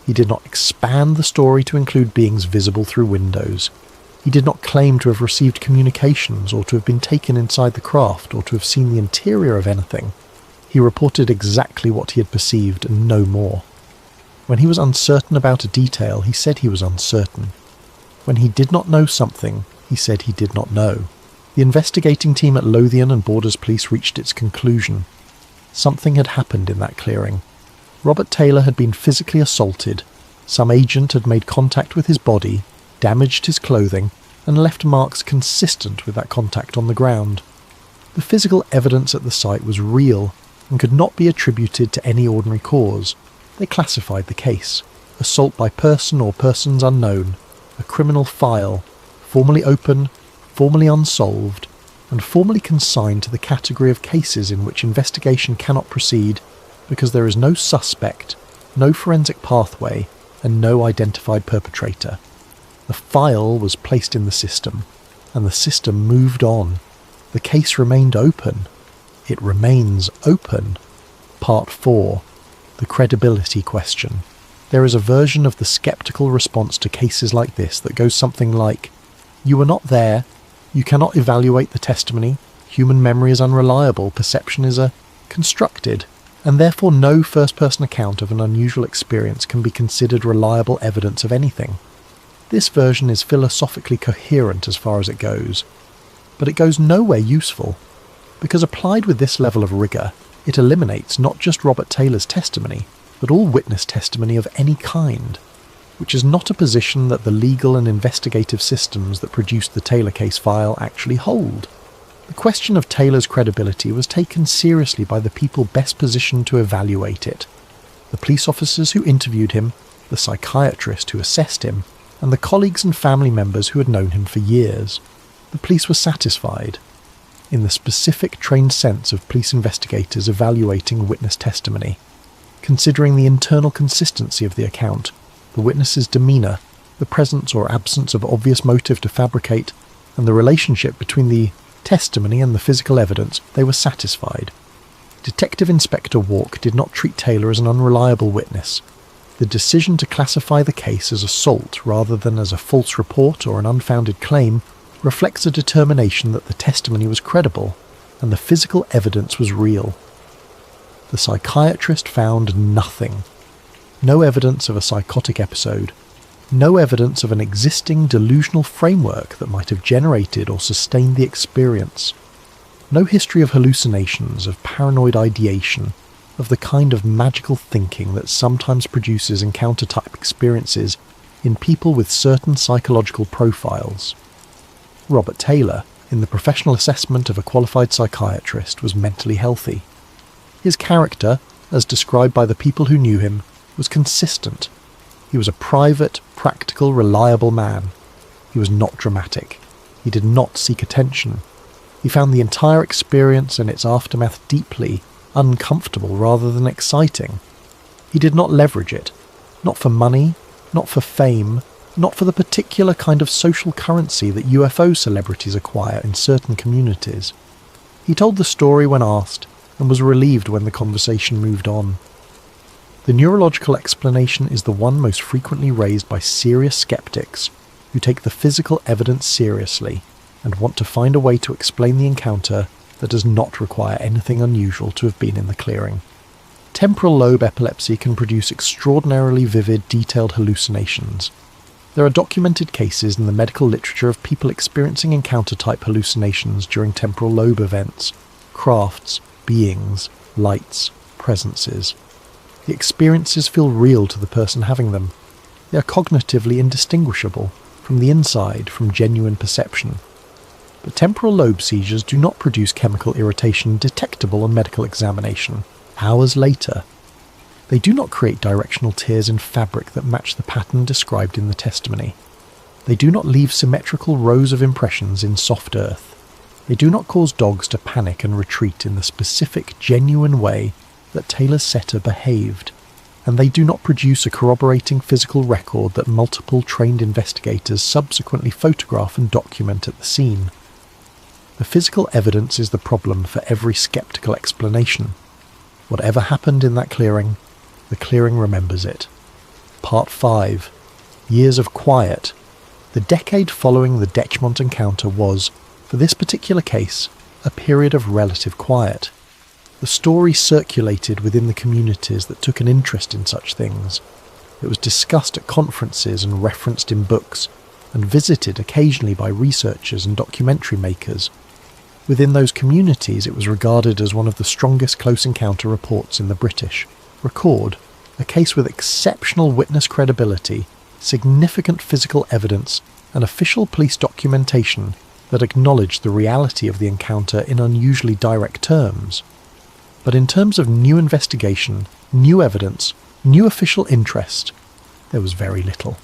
He did not expand the story to include beings visible through windows. He did not claim to have received communications or to have been taken inside the craft or to have seen the interior of anything. He reported exactly what he had perceived and no more. When he was uncertain about a detail, he said he was uncertain. When he did not know something, he said he did not know. The investigating team at Lothian and Borders Police reached its conclusion. Something had happened in that clearing. Robert Taylor had been physically assaulted. Some agent had made contact with his body, damaged his clothing, and left marks consistent with that contact on the ground. The physical evidence at the site was real and could not be attributed to any ordinary cause. They classified the case: assault by person or persons unknown, a criminal file, formally open, formally unsolved, and formally consigned to the category of cases in which investigation cannot proceed because there is no suspect, no forensic pathway, and no identified perpetrator. The file was placed in the system, and the system moved on. The case remained open. It remains open. Part 4. The credibility question. There is a version of the skeptical response to cases like this that goes something like, "You were not there, you cannot evaluate the testimony, human memory is unreliable, perception is constructed, and therefore no first-person account of an unusual experience can be considered reliable evidence of anything." This version is philosophically coherent as far as it goes, but it goes nowhere useful, because applied with this level of rigour, it eliminates not just Robert Taylor's testimony, but all witness testimony of any kind, which is not a position that the legal and investigative systems that produced the Taylor case file actually hold. The question of Taylor's credibility was taken seriously by the people best positioned to evaluate it: the police officers who interviewed him, the psychiatrist who assessed him, and the colleagues and family members who had known him for years. The police were satisfied, in the specific trained sense of police investigators evaluating witness testimony, considering the internal consistency of the account, the witness's demeanour, the presence or absence of obvious motive to fabricate, and the relationship between the testimony and the physical evidence. They were satisfied. Detective Inspector Walk did not treat Taylor as an unreliable witness. The decision to classify the case as assault rather than as a false report or an unfounded claim reflects a determination that the testimony was credible and the physical evidence was real. The psychiatrist found nothing. No evidence of a psychotic episode. No evidence of an existing delusional framework that might have generated or sustained the experience. No history of hallucinations, of paranoid ideation, of the kind of magical thinking that sometimes produces encounter-type experiences in people with certain psychological profiles. Robert Taylor, in the professional assessment of a qualified psychiatrist, was mentally healthy. His character, as described by the people who knew him, was consistent. He was a private, practical, reliable man. He was not dramatic. He did not seek attention. He found the entire experience and its aftermath deeply uncomfortable rather than exciting. He did not leverage it, not for money, not for fame, not for the particular kind of social currency that UFO celebrities acquire in certain communities. He told the story when asked, and was relieved when the conversation moved on. The neurological explanation is the one most frequently raised by serious skeptics who take the physical evidence seriously and want to find a way to explain the encounter that does not require anything unusual to have been in the clearing. Temporal lobe epilepsy can produce extraordinarily vivid, detailed hallucinations. There are documented cases in the medical literature of people experiencing encounter-type hallucinations during temporal lobe events, crafts, beings, lights, presences. The experiences feel real to the person having them. They are cognitively indistinguishable from the inside, from genuine perception. But temporal lobe seizures do not produce chemical irritation detectable on medical examination. hours later. They do not create directional tears in fabric that match the pattern described in the testimony. They do not leave symmetrical rows of impressions in soft earth. They do not cause dogs to panic and retreat in the specific, genuine way that Taylor's setter behaved, and they do not produce a corroborating physical record that multiple trained investigators subsequently photograph and document at the scene. The physical evidence is the problem for every skeptical explanation. Whatever happened in that clearing, the clearing remembers it. Part 5. Years of quiet. The decade following the Dechmont encounter was, for this particular case, a period of relative quiet. The story circulated within the communities that took an interest in such things. It was discussed at conferences and referenced in books, and visited occasionally by researchers and documentary makers. Within those communities, it was regarded as one of the strongest close encounter reports in the British record, a case with exceptional witness credibility, significant physical evidence, and official police documentation that acknowledged the reality of the encounter in unusually direct terms. But in terms of new investigation, new evidence, new official interest, there was very little.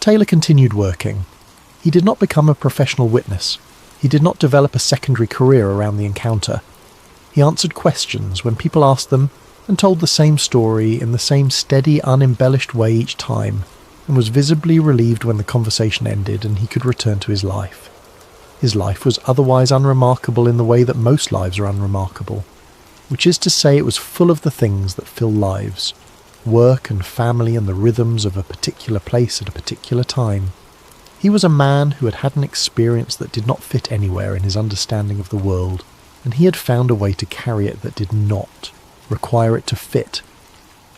Taylor continued working. He did not become a professional witness. He did not develop a secondary career around the encounter. He answered questions when people asked them and told the same story in the same steady, unembellished way each time, and was visibly relieved when the conversation ended and he could return to his life. His life was otherwise unremarkable in the way that most lives are unremarkable, which is to say it was full of the things that fill lives, work and family and the rhythms of a particular place at a particular time. He was a man who had had an experience that did not fit anywhere in his understanding of the world, and he had found a way to carry it that did not require it to fit.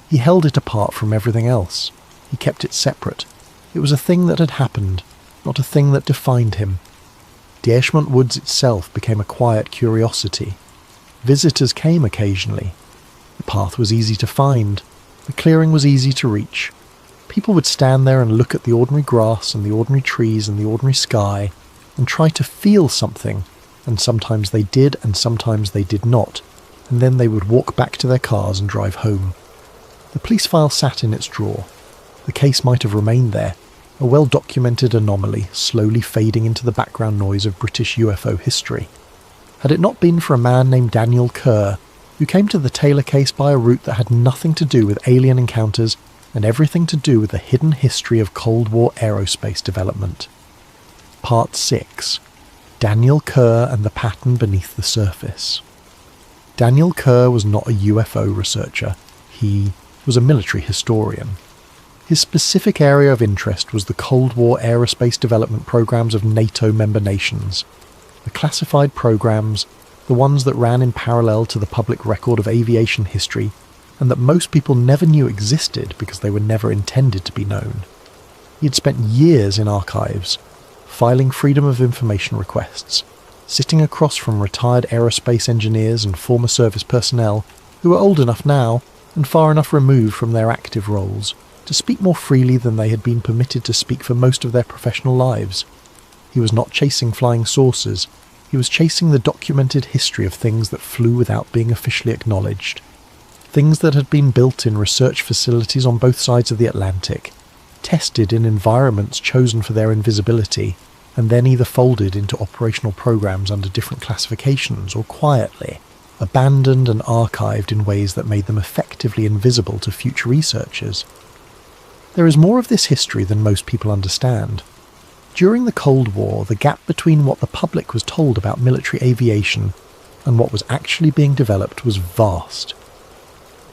He held it apart from everything else. He kept it separate. It was a thing that had happened, not a thing that defined him. Dechmont Woods itself became a quiet curiosity. Visitors came occasionally. The path was easy to find. The clearing was easy to reach. People would stand there and look at the ordinary grass and the ordinary trees and the ordinary sky and try to feel something, and sometimes they did and sometimes they did not, and then they would walk back to their cars and drive home. The police file sat in its drawer. The case might have remained there, a well-documented anomaly slowly fading into the background noise of British UFO history. Had it not been for a man named Daniel Kerr, who came to the Taylor case by a route that had nothing to do with alien encounters and everything to do with the hidden history of Cold War aerospace development. Part 6. Daniel Kerr and the pattern beneath the surface. Daniel Kerr was not a UFO researcher. He was a military historian. His specific area of interest was the Cold War aerospace development programs of NATO member nations. The classified programs, the ones that ran in parallel to the public record of aviation history, and that most people never knew existed because they were never intended to be known. He had spent years in archives, filing Freedom of Information requests, sitting across from retired aerospace engineers and former service personnel who were old enough now and far enough removed from their active roles to speak more freely than they had been permitted to speak for most of their professional lives. He was not chasing flying saucers. He was chasing the documented history of things that flew without being officially acknowledged. Things that had been built in research facilities on both sides of the Atlantic, tested in environments chosen for their invisibility, and then either folded into operational programs under different classifications or quietly abandoned and archived in ways that made them effectively invisible to future researchers. There is more of this history than most people understand. During the Cold War, the gap between what the public was told about military aviation and what was actually being developed was vast.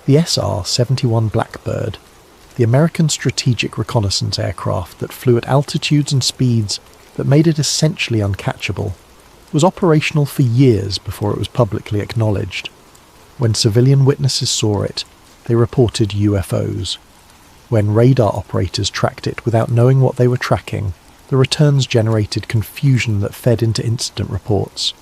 The SR-71 Blackbird, the American strategic reconnaissance aircraft that flew at altitudes and speeds that made it essentially uncatchable, was operational for years before it was publicly acknowledged. When civilian witnesses saw it, they reported UFOs. When radar operators tracked it without knowing what they were tracking, the returns generated confusion that fed into incident reports.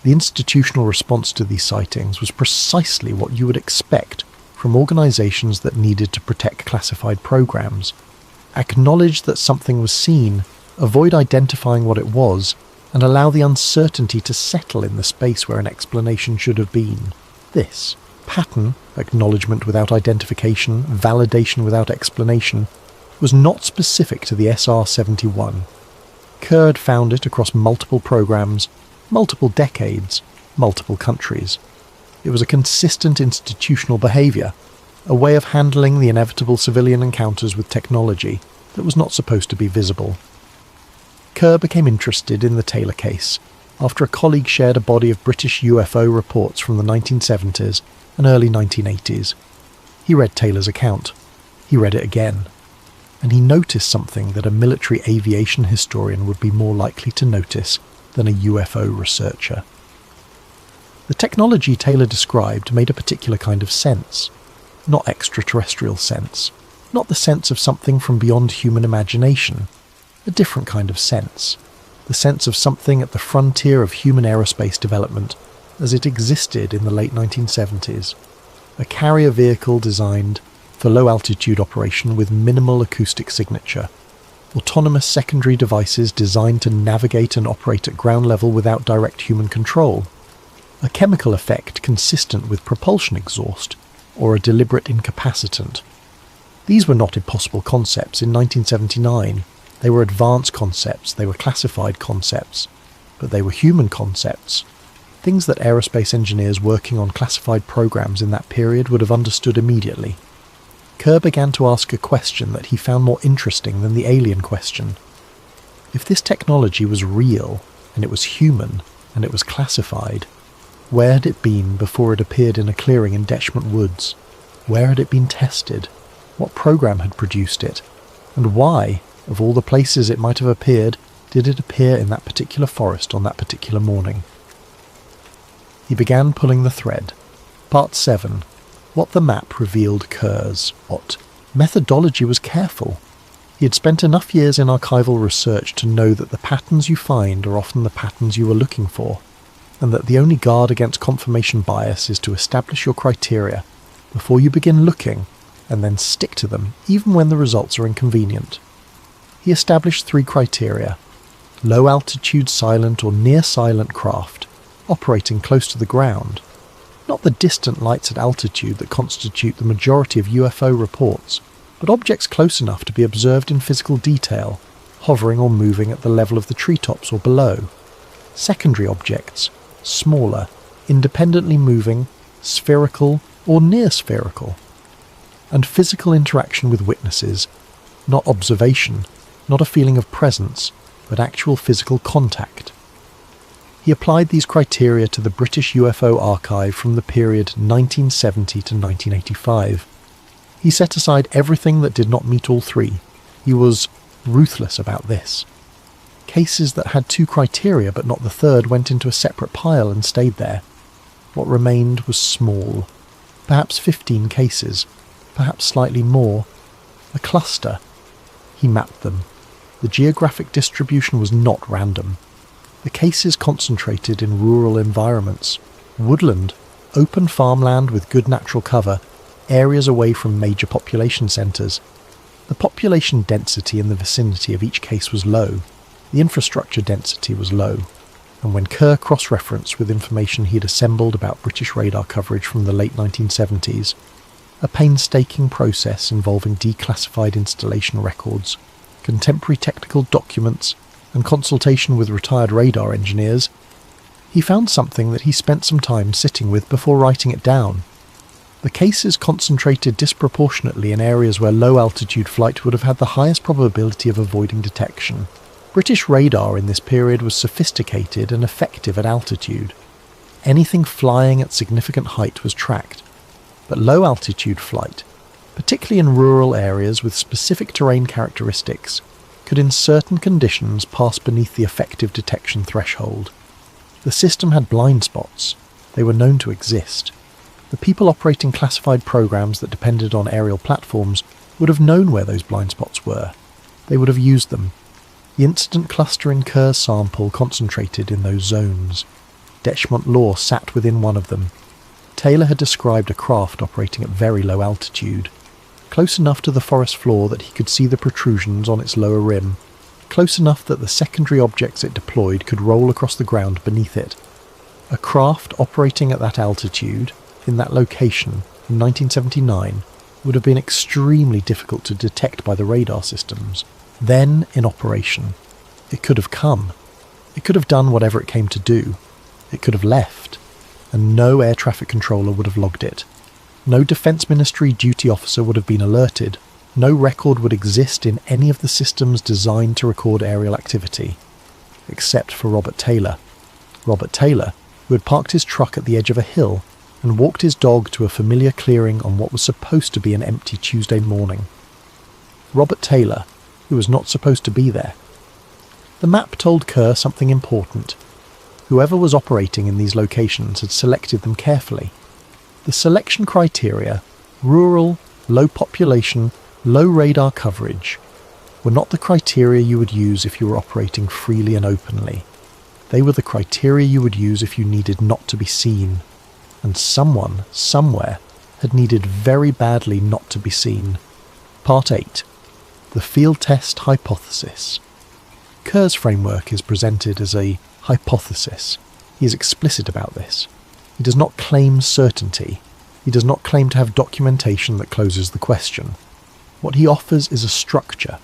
The institutional response to these sightings was precisely what you would expect from organizations that needed to protect classified programs. Acknowledge that something was seen, avoid identifying what it was, and allow the uncertainty to settle in the space where an explanation should have been. This pattern acknowledgement without identification, validation without explanation, was not specific to the SR-71. Kerr had found it across multiple programs, multiple decades, multiple countries. It was a consistent institutional behaviour, a way of handling the inevitable civilian encounters with technology that was not supposed to be visible. Kerr became interested in the Taylor case after a colleague shared a body of British UFO reports from the 1970s and early 1980s. He read Taylor's account. He read it again. And he noticed something that a military aviation historian would be more likely to notice than a UFO researcher. The technology Taylor described made a particular kind of sense. Not extraterrestrial sense. Not the sense of something from beyond human imagination. A different kind of sense. The sense of something at the frontier of human aerospace development as it existed in the late 1970s. A carrier vehicle designed for low-altitude operation with minimal acoustic signature. Autonomous secondary devices designed to navigate and operate at ground level without direct human control. A chemical effect consistent with propulsion exhaust, or a deliberate incapacitant. These were not impossible concepts in 1979. They were advanced concepts, they were classified concepts, but they were human concepts. Things that aerospace engineers working on classified programs in that period would have understood immediately. Kerr began to ask a question that he found more interesting than the alien question. If this technology was real, and it was human, and it was classified, where had it been before it appeared in a clearing in Detchment Woods? Where had it been tested? What program had produced it? And why, of all the places it might have appeared, did it appear in that particular forest on that particular morning? He began pulling the thread. Part 7. What the map revealed Kerr's. What? Methodology was careful. He had spent enough years in archival research to know that the patterns you find are often the patterns you were looking for, and that the only guard against confirmation bias is to establish your criteria before you begin looking, and then stick to them even when the results are inconvenient. He established 3 criteria: low-altitude silent or near-silent craft, operating close to the ground, not the distant lights at altitude that constitute the majority of UFO reports, but objects close enough to be observed in physical detail, hovering or moving at the level of the treetops or below. Secondary objects, smaller, independently moving, spherical or near-spherical. And physical interaction with witnesses, not observation, not a feeling of presence, but actual physical contact. He applied these criteria to the British UFO archive from the period 1970 to 1985. He set aside everything that did not meet all 3. He was ruthless about this. Cases that had 2 criteria but not the 3rd went into a separate pile and stayed there. What remained was small. Perhaps 15 cases. Perhaps slightly more. A cluster. He mapped them. The geographic distribution was not random. The cases concentrated in rural environments, woodland, open farmland with good natural cover, areas away from major population centres. The population density in the vicinity of each case was low. The infrastructure density was low. And when Kerr cross-referenced with information he'd assembled about British radar coverage from the late 1970s, a painstaking process involving declassified installation records, contemporary technical documents, and consultation with retired radar engineers, he found something that he spent some time sitting with before writing it down. The cases concentrated disproportionately in areas where low-altitude flight would have had the highest probability of avoiding detection. British radar in this period was sophisticated and effective at altitude. Anything flying at significant height was tracked, but low-altitude flight, particularly in rural areas with specific terrain characteristics, could in certain conditions pass beneath the effective detection threshold. The system had blind spots. They were known to exist. The people operating classified programs that depended on aerial platforms would have known where those blind spots were. They would have used them. The incident cluster in Kerr's sample concentrated in those zones. Detchment law sat within one of them. Taylor had described a craft operating at very low altitude, close enough to the forest floor that he could see the protrusions on its lower rim, close enough that the secondary objects it deployed could roll across the ground beneath it. A craft operating at that altitude, in that location, in 1979 would have been extremely difficult to detect by the radar systems. Then, in operation, it could have come. It could have done whatever it came to do. It could have left, and no air traffic controller would have logged it. No Defence Ministry duty officer would have been alerted. No record would exist in any of the systems designed to record aerial activity, except for Robert Taylor. Robert Taylor, who had parked his truck at the edge of a hill and walked his dog to a familiar clearing on what was supposed to be an empty Tuesday morning. Robert Taylor, who was not supposed to be there. The map told Kerr something important. Whoever was operating in these locations had selected them carefully. The selection criteria, rural, low population, low radar coverage, were not the criteria you would use if you were operating freely and openly. They were the criteria you would use if you needed not to be seen. And someone, somewhere, had needed very badly not to be seen. Part 8. The Field Test Hypothesis. Kerr's framework is presented as a hypothesis. He is explicit about this. He does not claim certainty. He does not claim to have documentation that closes the question. What he offers is a structure,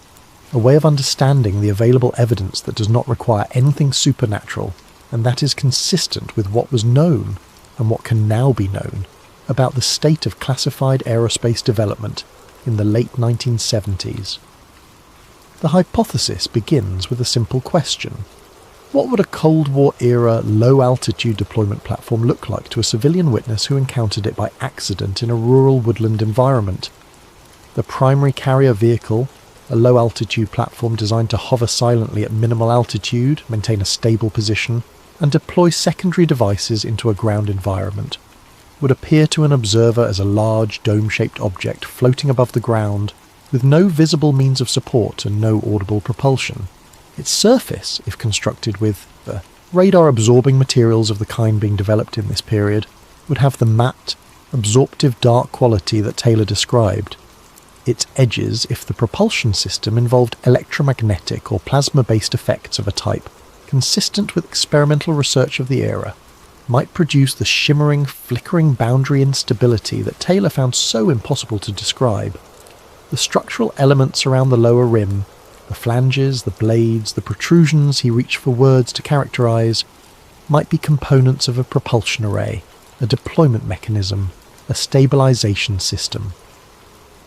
a way of understanding the available evidence that does not require anything supernatural, and that is consistent with what was known, and what can now be known, about the state of classified aerospace development in the late 1970s. The hypothesis begins with a simple question. What would a Cold War-era low-altitude deployment platform look like to a civilian witness who encountered it by accident in a rural woodland environment? The primary carrier vehicle, a low-altitude platform designed to hover silently at minimal altitude, maintain a stable position, and deploy secondary devices into a ground environment, would appear to an observer as a large dome-shaped object floating above the ground, with no visible means of support and no audible propulsion. Its surface, if constructed with the radar-absorbing materials of the kind being developed in this period, would have the matte, absorptive dark quality that Taylor described. Its edges, if the propulsion system involved electromagnetic or plasma-based effects of a type consistent with experimental research of the era, might produce the shimmering, flickering boundary instability that Taylor found so impossible to describe. The structural elements around the lower rim, the flanges, the blades, the protrusions he reached for words to characterize, might be components of a propulsion array, a deployment mechanism, a stabilization system.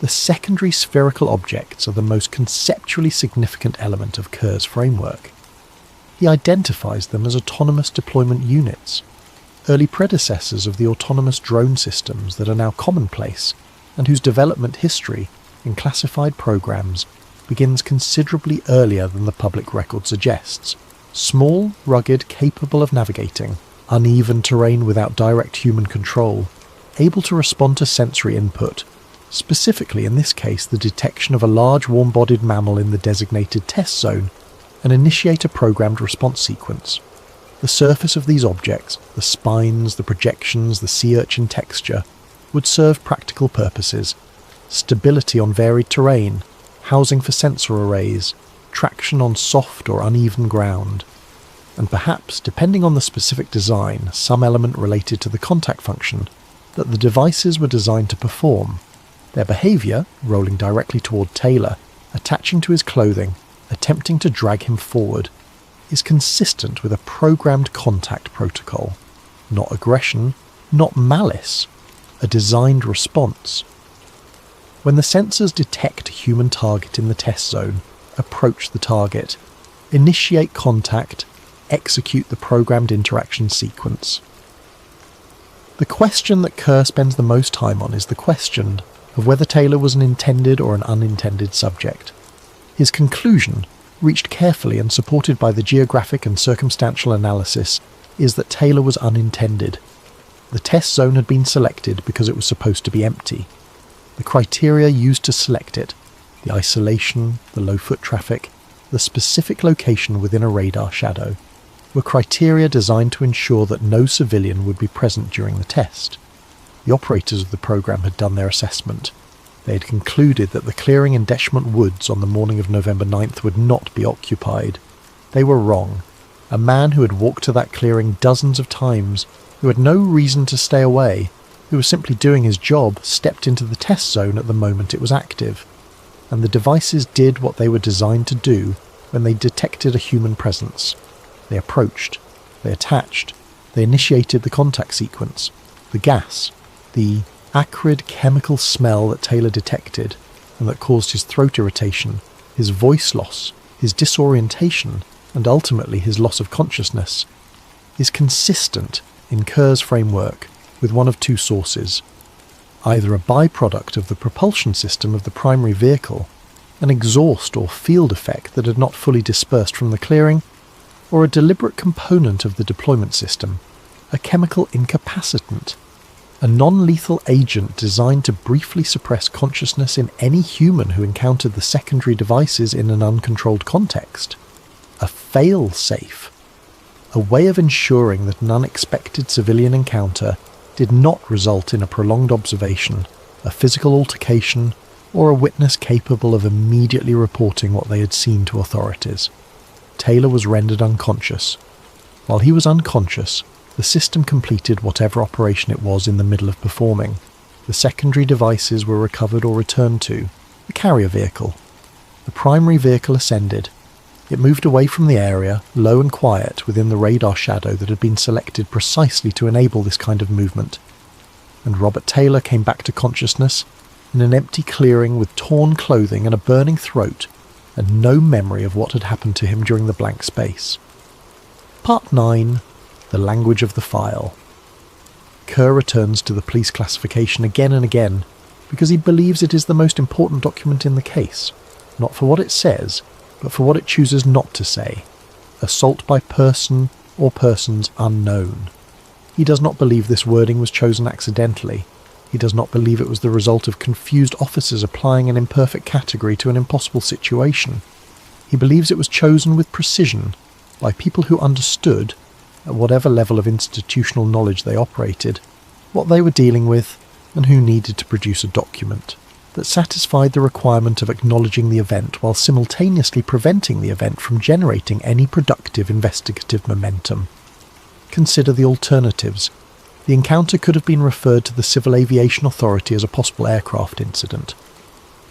The secondary spherical objects are the most conceptually significant element of Kerr's framework. He identifies them as autonomous deployment units, early predecessors of the autonomous drone systems that are now commonplace, and whose development history, in classified programs, begins considerably earlier than the public record suggests. Small, rugged, capable of navigating, uneven terrain without direct human control, able to respond to sensory input, specifically in this case the detection of a large warm-bodied mammal in the designated test zone, and initiate a programmed response sequence. The surface of these objects, the spines, the projections, the sea urchin texture, would serve practical purposes: stability on varied terrain, housing for sensor arrays, traction on soft or uneven ground, and perhaps, depending on the specific design, some element related to the contact function that the devices were designed to perform. Their behaviour, rolling directly toward Taylor, attaching to his clothing, attempting to drag him forward, is consistent with a programmed contact protocol. Not aggression, not malice, a designed response. When the sensors detect a human target in the test zone, approach the target, initiate contact, execute the programmed interaction sequence. The question that Kerr spends the most time on is the question of whether Taylor was an intended or an unintended subject. His conclusion, reached carefully and supported by the geographic and circumstantial analysis, is that Taylor was unintended. The test zone had been selected because it was supposed to be empty. The criteria used to select it, the isolation, the low foot traffic, the specific location within a radar shadow, were criteria designed to ensure that no civilian would be present during the test. The operators of the program had done their assessment. They had concluded that the clearing in Deschmont Woods on the morning of November 9th would not be occupied. They were wrong. A man who had walked to that clearing dozens of times, who had no reason to stay away, who was simply doing his job, stepped into the test zone at the moment it was active, and the devices did what they were designed to do when they detected a human presence. They approached, they attached, they initiated the contact sequence, the gas, the acrid chemical smell that Taylor detected and that caused his throat irritation, his voice loss, his disorientation, and ultimately his loss of consciousness, is consistent in Kerr's framework with one of two sources: either a byproduct of the propulsion system of the primary vehicle, an exhaust or field effect that had not fully dispersed from the clearing, or a deliberate component of the deployment system, a chemical incapacitant, a non-lethal agent designed to briefly suppress consciousness in any human who encountered the secondary devices in an uncontrolled context, a fail-safe, a way of ensuring that an unexpected civilian encounter did not result in a prolonged observation, a physical altercation, or a witness capable of immediately reporting what they had seen to authorities. Taylor was rendered unconscious. While he was unconscious, the system completed whatever operation it was in the middle of performing. The secondary devices were recovered or returned to the carrier vehicle. The primary vehicle ascended. It moved away from the area, low and quiet within the radar shadow that had been selected precisely to enable this kind of movement. And Robert Taylor came back to consciousness in an empty clearing with torn clothing and a burning throat, and no memory of what had happened to him during the blank space. Part 9. The language of the file. Kerr returns to the police classification again and again because he believes it is the most important document in the case, not for what it says, but for what it chooses not to say. Assault by person or persons unknown. He does not believe this wording was chosen accidentally. He does not believe it was the result of confused officers applying an imperfect category to an impossible situation. He believes it was chosen with precision by people who understood, at whatever level of institutional knowledge they operated, what they were dealing with and who needed to produce a document that satisfied the requirement of acknowledging the event while simultaneously preventing the event from generating any productive investigative momentum. Consider the alternatives. The encounter could have been referred to the Civil Aviation Authority as a possible aircraft incident.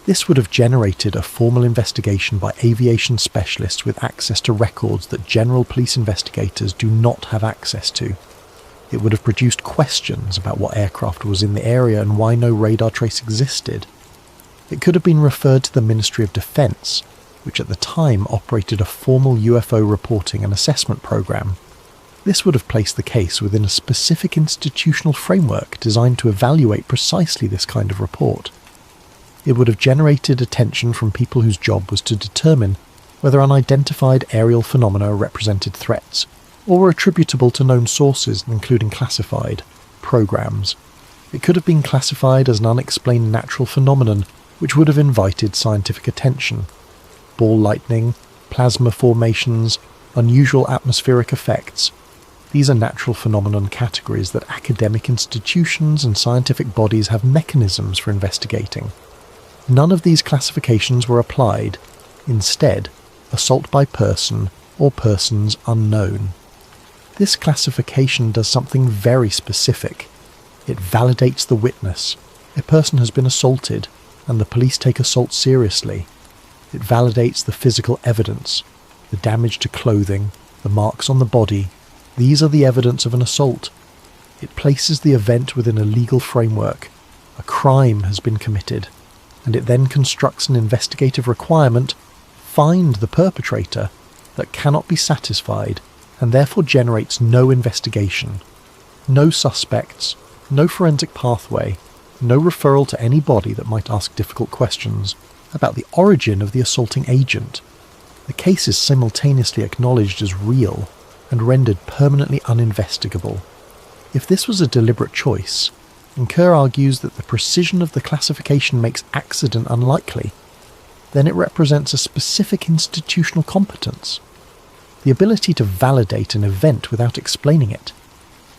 This would have generated a formal investigation by aviation specialists with access to records that general police investigators do not have access to. It would have produced questions about what aircraft was in the area and why no radar trace existed. It could have been referred to the Ministry of Defence, which at the time operated a formal UFO reporting and assessment program. This would have placed the case within a specific institutional framework designed to evaluate precisely this kind of report. It would have generated attention from people whose job was to determine whether unidentified aerial phenomena represented threats, or were attributable to known sources, including classified programs. It could have been classified as an unexplained natural phenomenon, which would have invited scientific attention. Ball lightning, plasma formations, unusual atmospheric effects. These are natural phenomenon categories that academic institutions and scientific bodies have mechanisms for investigating. None of these classifications were applied. Instead, assault by person or persons unknown. This classification does something very specific. It validates the witness. A person has been assaulted, and the police take assault seriously. It validates the physical evidence, the damage to clothing, the marks on the body. These are the evidence of an assault. It places the event within a legal framework. A crime has been committed, and it then constructs an investigative requirement, find the perpetrator, that cannot be satisfied, and therefore generates no investigation, no suspects, no forensic pathway, no referral to any body that might ask difficult questions about the origin of the assaulting agent. The case is simultaneously acknowledged as real and rendered permanently uninvestigable. If this was a deliberate choice, and Kerr argues that the precision of the classification makes accident unlikely, then it represents a specific institutional competence. The ability to validate an event without explaining it,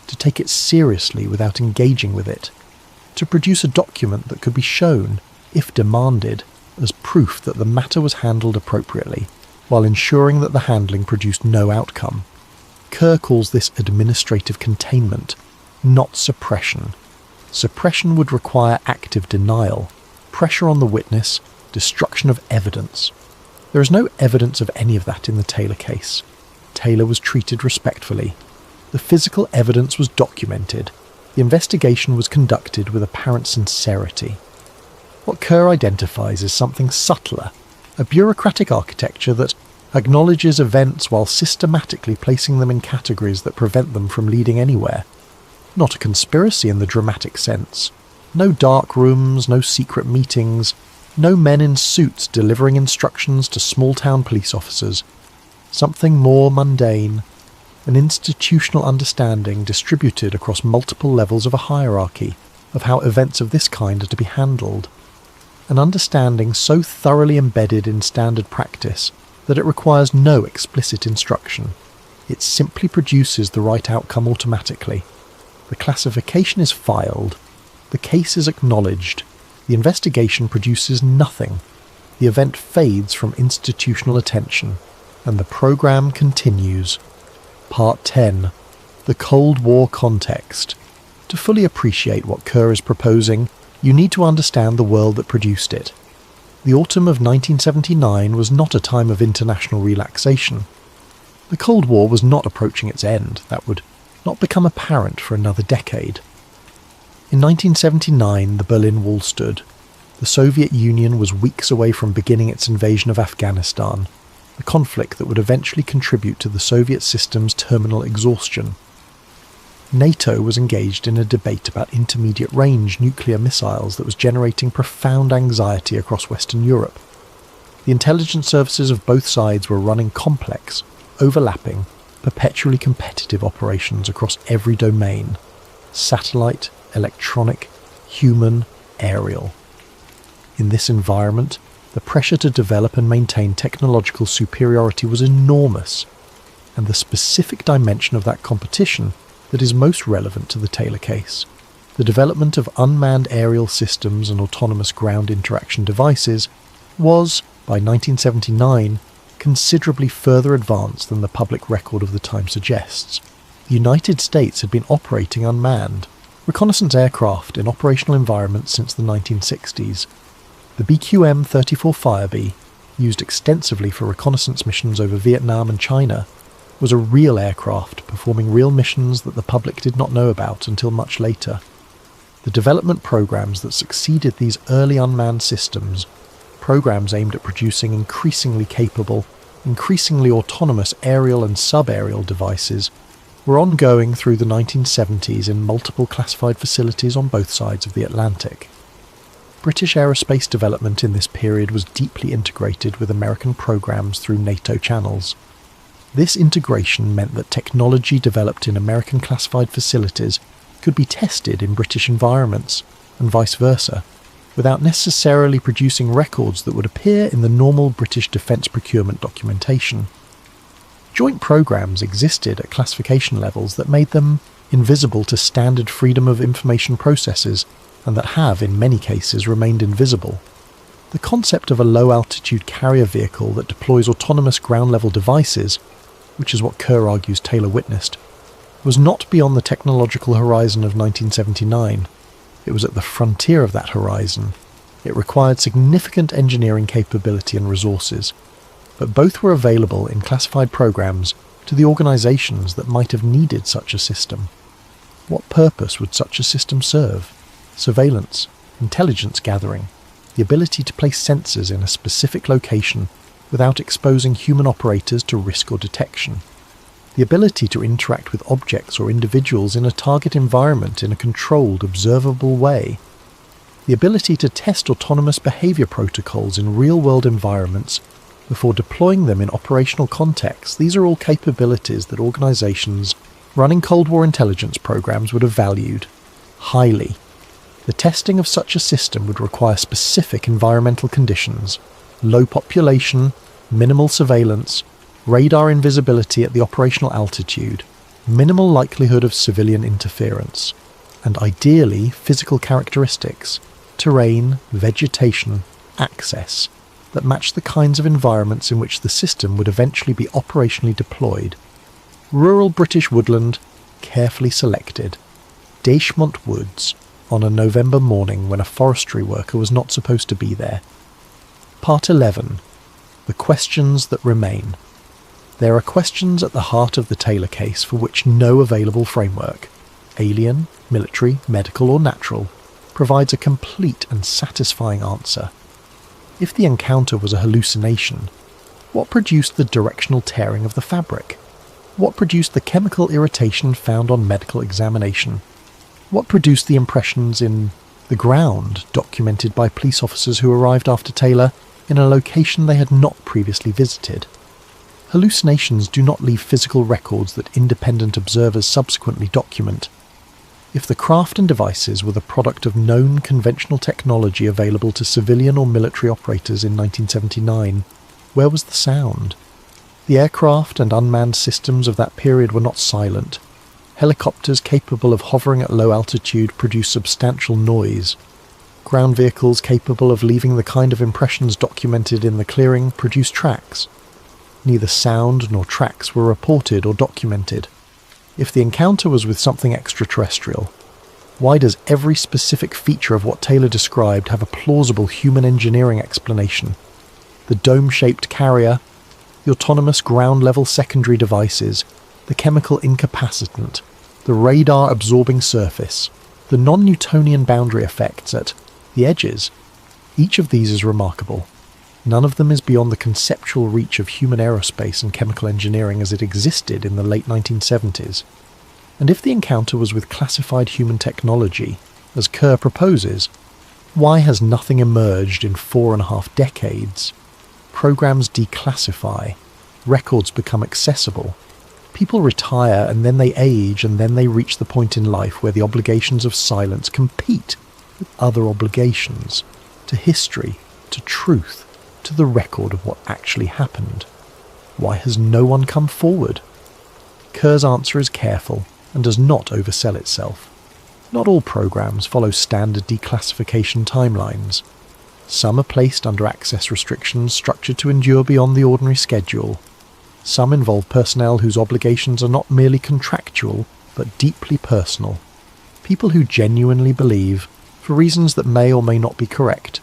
to take it seriously without engaging with it, to produce a document that could be shown, if demanded, as proof that the matter was handled appropriately, while ensuring that the handling produced no outcome. Kerr calls this administrative containment, not suppression. Suppression would require active denial, pressure on the witness, destruction of evidence. There is no evidence of any of that in the Taylor case. Taylor was treated respectfully. The physical evidence was documented. The investigation was conducted with apparent sincerity. What Kerr identifies is something subtler, a bureaucratic architecture that acknowledges events while systematically placing them in categories that prevent them from leading anywhere. Not a conspiracy in the dramatic sense. No dark rooms, no secret meetings, no men in suits delivering instructions to small-town police officers. Something more mundane, an institutional understanding distributed across multiple levels of a hierarchy of how events of this kind are to be handled. An understanding so thoroughly embedded in standard practice that it requires no explicit instruction. It simply produces the right outcome automatically. The classification is filed, the case is acknowledged, the investigation produces nothing, the event fades from institutional attention, and the program continues. Part 10. The Cold War Context. To fully appreciate what Kerr is proposing, you need to understand the world that produced it. The autumn of 1979 was not a time of international relaxation. The Cold War was not approaching its end. That would not become apparent for another decade. In 1979, the Berlin Wall stood. The Soviet Union was weeks away from beginning its invasion of Afghanistan, a conflict that would eventually contribute to the Soviet system's terminal exhaustion. NATO was engaged in a debate about intermediate-range nuclear missiles that was generating profound anxiety across Western Europe. The intelligence services of both sides were running complex, overlapping, perpetually competitive operations across every domain: satellite, electronic, human, aerial. In this environment, the pressure to develop and maintain technological superiority was enormous, and the specific dimension of that competition that is most relevant to the Taylor case, the development of unmanned aerial systems and autonomous ground interaction devices, was, by 1979, considerably further advanced than the public record of the time suggests. The United States had been operating unmanned, reconnaissance aircraft in operational environments since the 1960s. The BQM-34 Firebee, used extensively for reconnaissance missions over Vietnam and China, was a real aircraft performing real missions that the public did not know about until much later. The development programs that succeeded these early unmanned systems, programs aimed at producing increasingly capable, increasingly autonomous aerial and sub-aerial devices, were ongoing through the 1970s in multiple classified facilities on both sides of the Atlantic. British aerospace development in this period was deeply integrated with American programs through NATO channels. This integration meant that technology developed in American classified facilities could be tested in British environments, and vice versa, without necessarily producing records that would appear in the normal British defence procurement documentation. Joint programs existed at classification levels that made them invisible to standard freedom of information processes, and that have, in many cases, remained invisible. The concept of a low-altitude carrier vehicle that deploys autonomous ground-level devices, which is what Kerr argues Taylor witnessed, was not beyond the technological horizon of 1979. It was at the frontier of that horizon. It required significant engineering capability and resources, but both were available in classified programs to the organizations that might have needed such a system. What purpose would such a system serve? Surveillance, intelligence gathering, the ability to place sensors in a specific location without exposing human operators to risk or detection, the ability to interact with objects or individuals in a target environment in a controlled, observable way, the ability to test autonomous behavior protocols in real-world environments before deploying them in operational contexts. These are all capabilities that organizations running Cold War intelligence programs would have valued highly. The testing of such a system would require specific environmental conditions: low population, minimal surveillance, radar invisibility at the operational altitude, minimal likelihood of civilian interference, and ideally physical characteristics, terrain, vegetation, access, that match the kinds of environments in which the system would eventually be operationally deployed. Rural British woodland, carefully selected. Dechmont Woods, on a November morning when a forestry worker was not supposed to be there. Part 11. The questions that remain. There are questions at the heart of the Taylor case for which no available framework, alien, military, medical or natural, provides a complete and satisfying answer. If the encounter was a hallucination, what produced the directional tearing of the fabric? What produced the chemical irritation found on medical examination? What produced the impressions in the ground documented by police officers who arrived after Taylor in a location they had not previously visited? Hallucinations do not leave physical records that independent observers subsequently document. If the craft and devices were the product of known conventional technology available to civilian or military operators in 1979, where was the sound? The aircraft and unmanned systems of that period were not silent. Helicopters capable of hovering at low altitude produce substantial noise. Ground vehicles capable of leaving the kind of impressions documented in the clearing produce tracks. Neither sound nor tracks were reported or documented. If the encounter was with something extraterrestrial, why does every specific feature of what Taylor described have a plausible human engineering explanation? The dome-shaped carrier, the autonomous ground-level secondary devices, the chemical incapacitant, the radar-absorbing surface, the non-Newtonian boundary effects at the edges. Each of these is remarkable. None of them is beyond the conceptual reach of human aerospace and chemical engineering as it existed in the late 1970s. And if the encounter was with classified human technology, as Kerr proposes, why has nothing emerged in 4.5 decades? Programs declassify, records become accessible, people retire and then they age and then they reach the point in life where the obligations of silence compete with other obligations, to history, to truth, to the record of what actually happened. Why has no one come forward? Kerr's answer is careful and does not oversell itself. Not all programs follow standard declassification timelines. Some are placed under access restrictions structured to endure beyond the ordinary schedule. Some involve personnel whose obligations are not merely contractual, but deeply personal. People who genuinely believe, for reasons that may or may not be correct,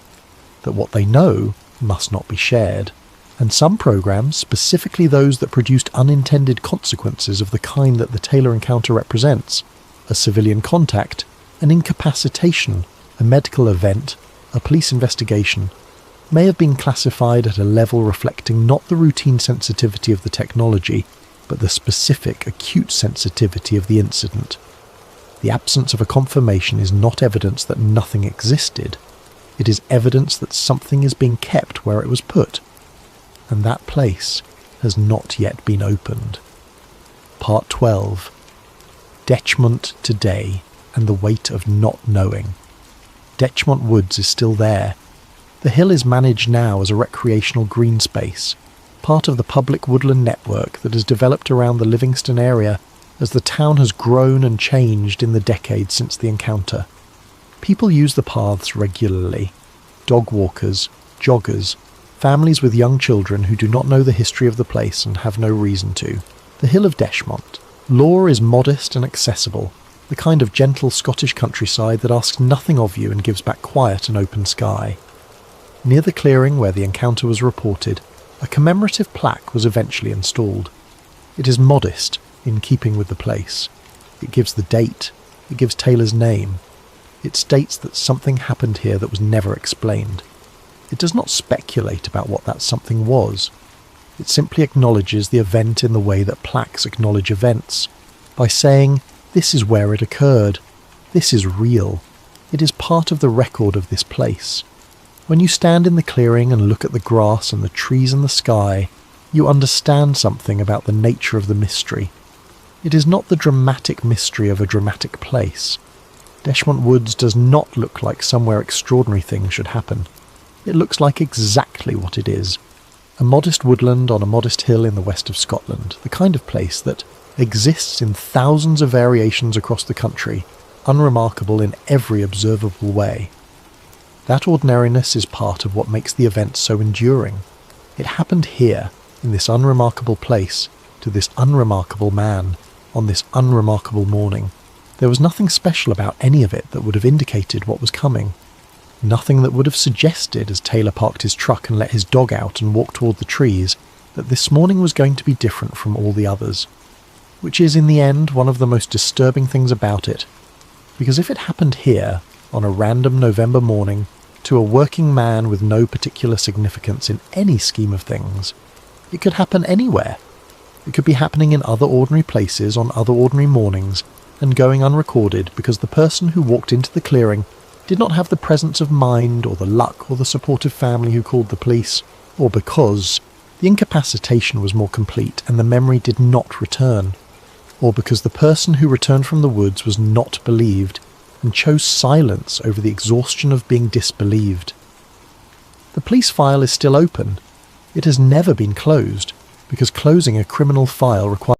that what they know must not be shared. And some programs, specifically those that produced unintended consequences of the kind that the Taylor encounter represents, a civilian contact, an incapacitation, a medical event, a police investigation, may have been classified at a level reflecting not the routine sensitivity of the technology, but the specific acute sensitivity of the incident. The absence of a confirmation is not evidence that nothing existed. It is evidence that something is being kept where it was put, and that place has not yet been opened. Part 12. Detchmont today and the weight of not knowing. Detchmont Woods is still there. The hill is managed now as a recreational green space, part of the public woodland network that has developed around the Livingston area as the town has grown and changed in the decades since the encounter. People use the paths regularly. Dog walkers, joggers, families with young children who do not know the history of the place and have no reason to. The Hill of Detchmont. Lore is modest and accessible, the kind of gentle Scottish countryside that asks nothing of you and gives back quiet and open sky. Near the clearing where the encounter was reported, a commemorative plaque was eventually installed. It is modest, in keeping with the place. It gives the date. It gives Taylor's name. It states that something happened here that was never explained. It does not speculate about what that something was. It simply acknowledges the event in the way that plaques acknowledge events, by saying, this is where it occurred. This is real. It is part of the record of this place. When you stand in the clearing and look at the grass and the trees and the sky, you understand something about the nature of the mystery. It is not the dramatic mystery of a dramatic place. Detchmont Woods does not look like somewhere extraordinary things should happen. It looks like exactly what it is. A modest woodland on a modest hill in the west of Scotland, the kind of place that exists in thousands of variations across the country, unremarkable in every observable way. That ordinariness is part of what makes the event so enduring. It happened here, in this unremarkable place, to this unremarkable man, on this unremarkable morning. There was nothing special about any of it that would have indicated what was coming. Nothing that would have suggested, as Taylor parked his truck and let his dog out and walked toward the trees, that this morning was going to be different from all the others. Which is, in the end, one of the most disturbing things about it. Because if it happened here, on a random November morning, to a working man with no particular significance in any scheme of things, it could happen anywhere. It could be happening in other ordinary places on other ordinary mornings, and going unrecorded because the person who walked into the clearing did not have the presence of mind or the luck or the supportive family who called the police, or because the incapacitation was more complete and the memory did not return, or because the person who returned from the woods was not believed and chose silence over the exhaustion of being disbelieved. The police file is still open. It has never been closed, because closing a criminal file requires